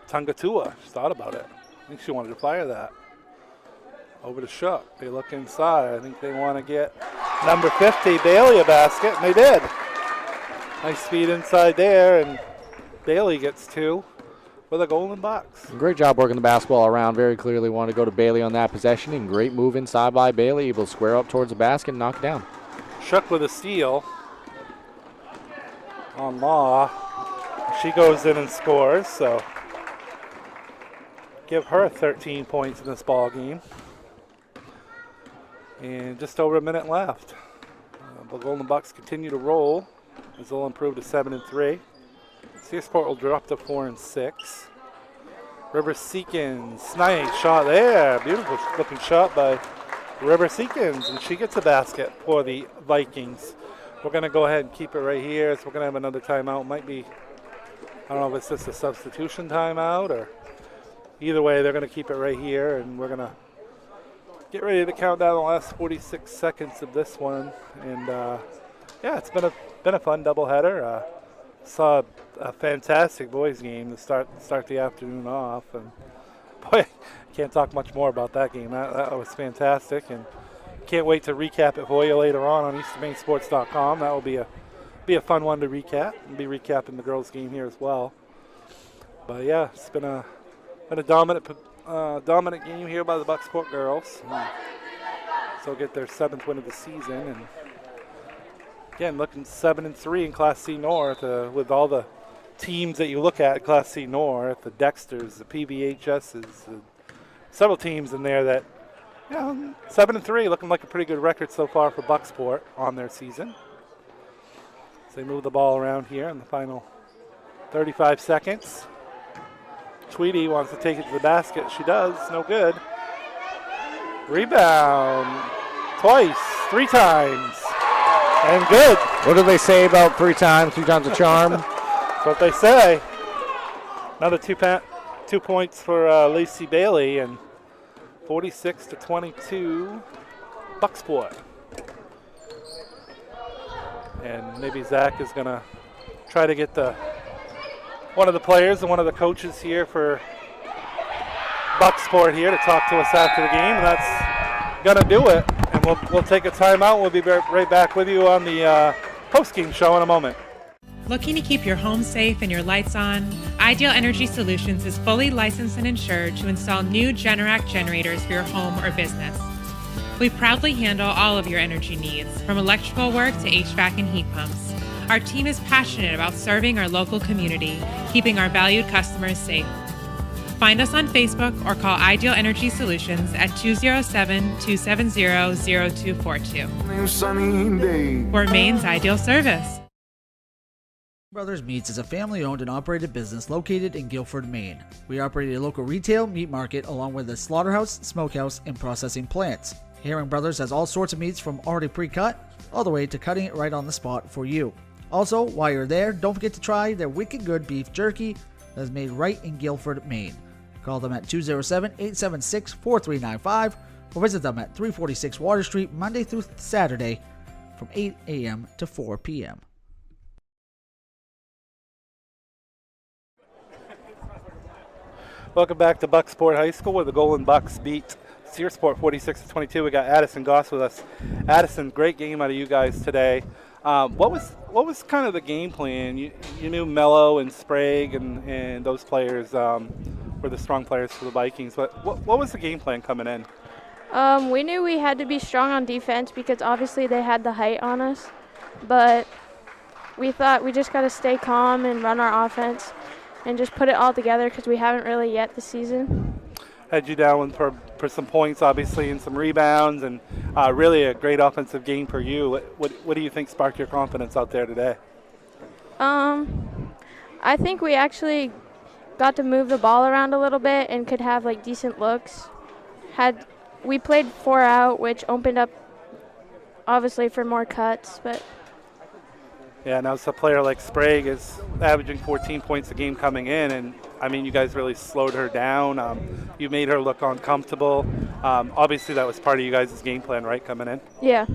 Tungatua, she thought about it. I think she wanted to fire that. Over to Shook. They look inside. I think they want to get number 50, Bailey, a basket, and they did. Nice speed inside there, and Bailey gets two for the Golden Bucks. Great job working the basketball around. Very clearly wanted to go to Bailey on that possession, and great move inside by Bailey, able to square up towards the basket and knock it down. Shook with a steal on Law. She goes in and scores, so give her 13 points in this ball game. And just over a minute left. The Golden Bucks continue to roll as they'll improve to 7-3. Searsport will drop to 4-6. River Seekins, nice shot there. Beautiful looking shot by River Seekins, and she gets a basket for the Vikings. We're going to go ahead and keep it right here. So we're going to have another timeout. Might be, I don't know if it's just a substitution timeout or either way, they're going to keep it right here, and we're going to get ready to count down the last 46 seconds of this one. And yeah, it's been a fun doubleheader. Saw a fantastic boys game to start the afternoon off, and boy, can't talk much more about that game. That was fantastic, and can't wait to recap it for you later on EasternMainSports.com. That will be a fun one to recap. We'll be recapping the girls' game here as well. But yeah, it's been a dominant game here by the Bucksport girls. So get their 7th win of the season, and again, looking 7-3 in Class C North with all the teams that you look at Class C North, the Dexters, the PVHSs, several teams in there that, 7-3, looking like a pretty good record so far for Bucksport on their season. So they move the ball around here in the final 35 seconds. Tweedy wants to take it to the basket. She does, no good. Rebound, twice, 3 times. And good. What do they say about 3 times? 3 times a charm? That's what they say. Another two 2 points for Lacey Bailey, and 46-22, Bucksport. And maybe Zach is going to try to get one of the players and one of the coaches here for Bucksport here to talk to us after the game, and that's going to do it. And we'll take a timeout. We'll be right back with you on the post-game show in a moment. Looking to keep your home safe and your lights on? Ideal Energy Solutions is fully licensed and insured to install new Generac generators for your home or business. We proudly handle all of your energy needs, from electrical work to HVAC and heat pumps. Our team is passionate about serving our local community, keeping our valued customers safe. Find us on Facebook or call Ideal Energy Solutions at 207-270-0242. For Maine's Ideal Service. Brothers Meats is a family-owned and operated business located in Guilford, Maine. We operate a local retail meat market along with a slaughterhouse, smokehouse, and processing plants. Herring Brothers has all sorts of meats from already pre-cut all the way to cutting it right on the spot for you. Also, while you're there, don't forget to try their wicked good beef jerky that is made right in Guilford, Maine. Call them at 207-876-4395 or visit them at 346 Water Street Monday through Saturday from 8 a.m. to 4 p.m. Welcome back to Bucksport High School, where the Golden Bucks beat Searsport 46-22. We got Addison Goss with us. Addison, great game out of you guys today. What was kind of the game plan? You knew Mello and Sprague and those players were the strong players for the Vikings. But what was the game plan coming in? We knew we had to be strong on defense because obviously they had the height on us. But we thought we just got to stay calm and run our offense and just put it all together because we haven't really yet this season. Had you down for some points, obviously, and some rebounds, and really a great offensive game for you. What do you think sparked your confidence out there today? I think we actually got to move the ball around a little bit and could have like decent looks. We played 4 out, which opened up obviously for more cuts, but. Yeah, now a player like Sprague is averaging 14 points a game coming in, and I mean, you guys really slowed her down. You made her look uncomfortable. Obviously, that was part of you guys' game plan, right, coming in? Yeah.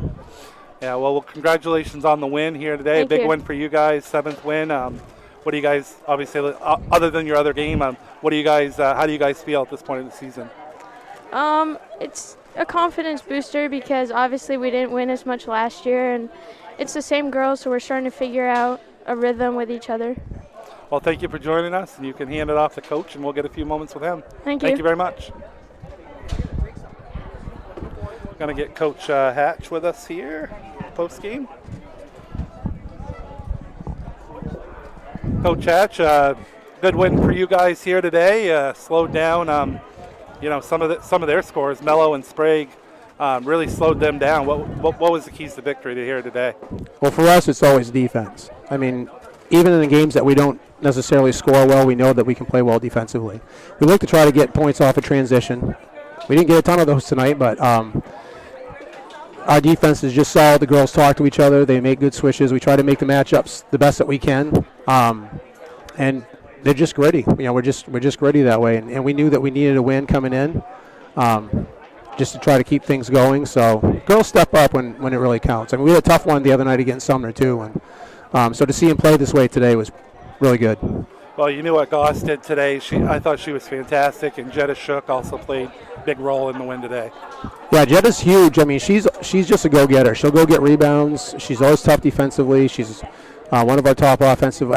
Yeah, well, congratulations on the win here today. Thank a big you. win for you guys, 7th win. What do you guys, obviously, other than your other game, what do you guys? How do you guys feel at this point of the season? It's a confidence booster because obviously we didn't win as much last year, and it's the same girls, so we're starting to figure out a rhythm with each other. Well, thank you for joining us, and you can hand it off to Coach, and we'll get a few moments with him. Thank you. Thank you very much. Going to get Coach Hatch with us here post-game. Coach Hatch, good win for you guys here today. Slowed down, some of their scores. Mello and Sprague really slowed them down. What was the keys to victory to here today? Well, for us, it's always defense. I mean, even in the games that we don't necessarily score well, we know that we can play well defensively. We look to try to get points off of transition. We didn't get a ton of those tonight, but our defense is just solid. The girls talk to each other. They make good switches. We try to make the matchups the best that we can, and they're just gritty. We're just gritty that way, and we knew that we needed a win coming in, just to try to keep things going. So girls step up when it really counts. I mean, we had a tough one the other night against Sumner too, and so to see him play this way today was really good. Well, you knew what Goss did today. I thought she was fantastic, and Jetta Shook also played a big role in the win today. Yeah, Jetta's huge. I mean, she's just a go-getter. She'll go get rebounds. She's always tough defensively. She's one of our top offensive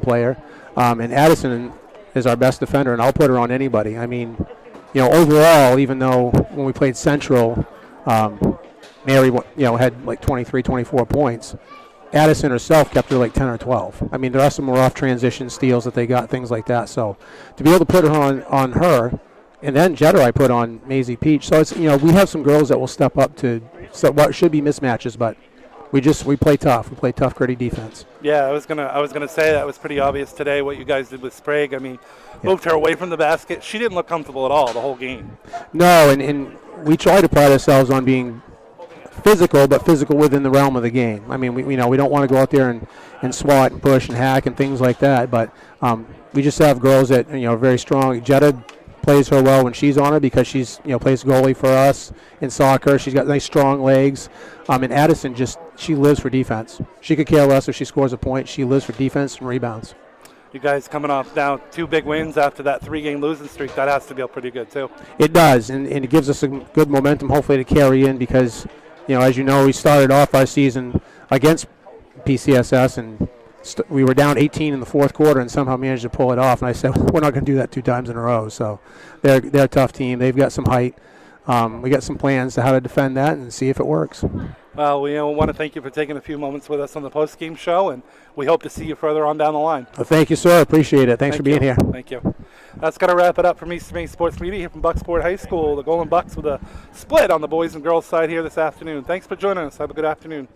player. And Addison is our best defender, and I'll put her on anybody. I mean, overall, even though when we played Central, Mary, had like 23, 24 points, Addison herself kept her like 10 or 12. I mean, the rest of them were off transition steals that they got, things like that. So to be able to put her on her, and then Jetta I put on Maisie Peach. So it's, we have some girls that will step up to what should be mismatches, but we play tough. We play tough, gritty defense. Yeah, I was gonna say that was pretty obvious today what you guys did with Sprague. I mean, moved her away from the basket. She didn't look comfortable at all the whole game. No, and we try to pride ourselves on being physical, but physical within the realm of the game. I mean, we don't want to go out there and swat and push and hack and things like that, but we just have girls that are very strong. Jetta plays her well when she's on it because she's plays goalie for us in soccer. She's got nice strong legs. And Addison she lives for defense. She could care less if she scores a point. She lives for defense and rebounds. You guys coming off now 2 big wins after that 3-game losing streak. That has to feel pretty good too. It does, and it gives us some good momentum, hopefully, to carry in because, as you know, we started off our season against PCSS, and we were down 18 in the fourth quarter and somehow managed to pull it off. And I said, we're not going to do that 2 times in a row. So they're a tough team. They've got some height. We got some plans to how to defend that and see if it works. Well, we want to thank you for taking a few moments with us on the post-game show, and we hope to see you further on down the line. Well, thank you, sir. Appreciate it. Thanks for being here. Thank you. That's going to wrap it up from East Maine Sports Media here from Bucksport High School. The Golden Bucks with a split on the boys and girls side here this afternoon. Thanks for joining us. Have a good afternoon.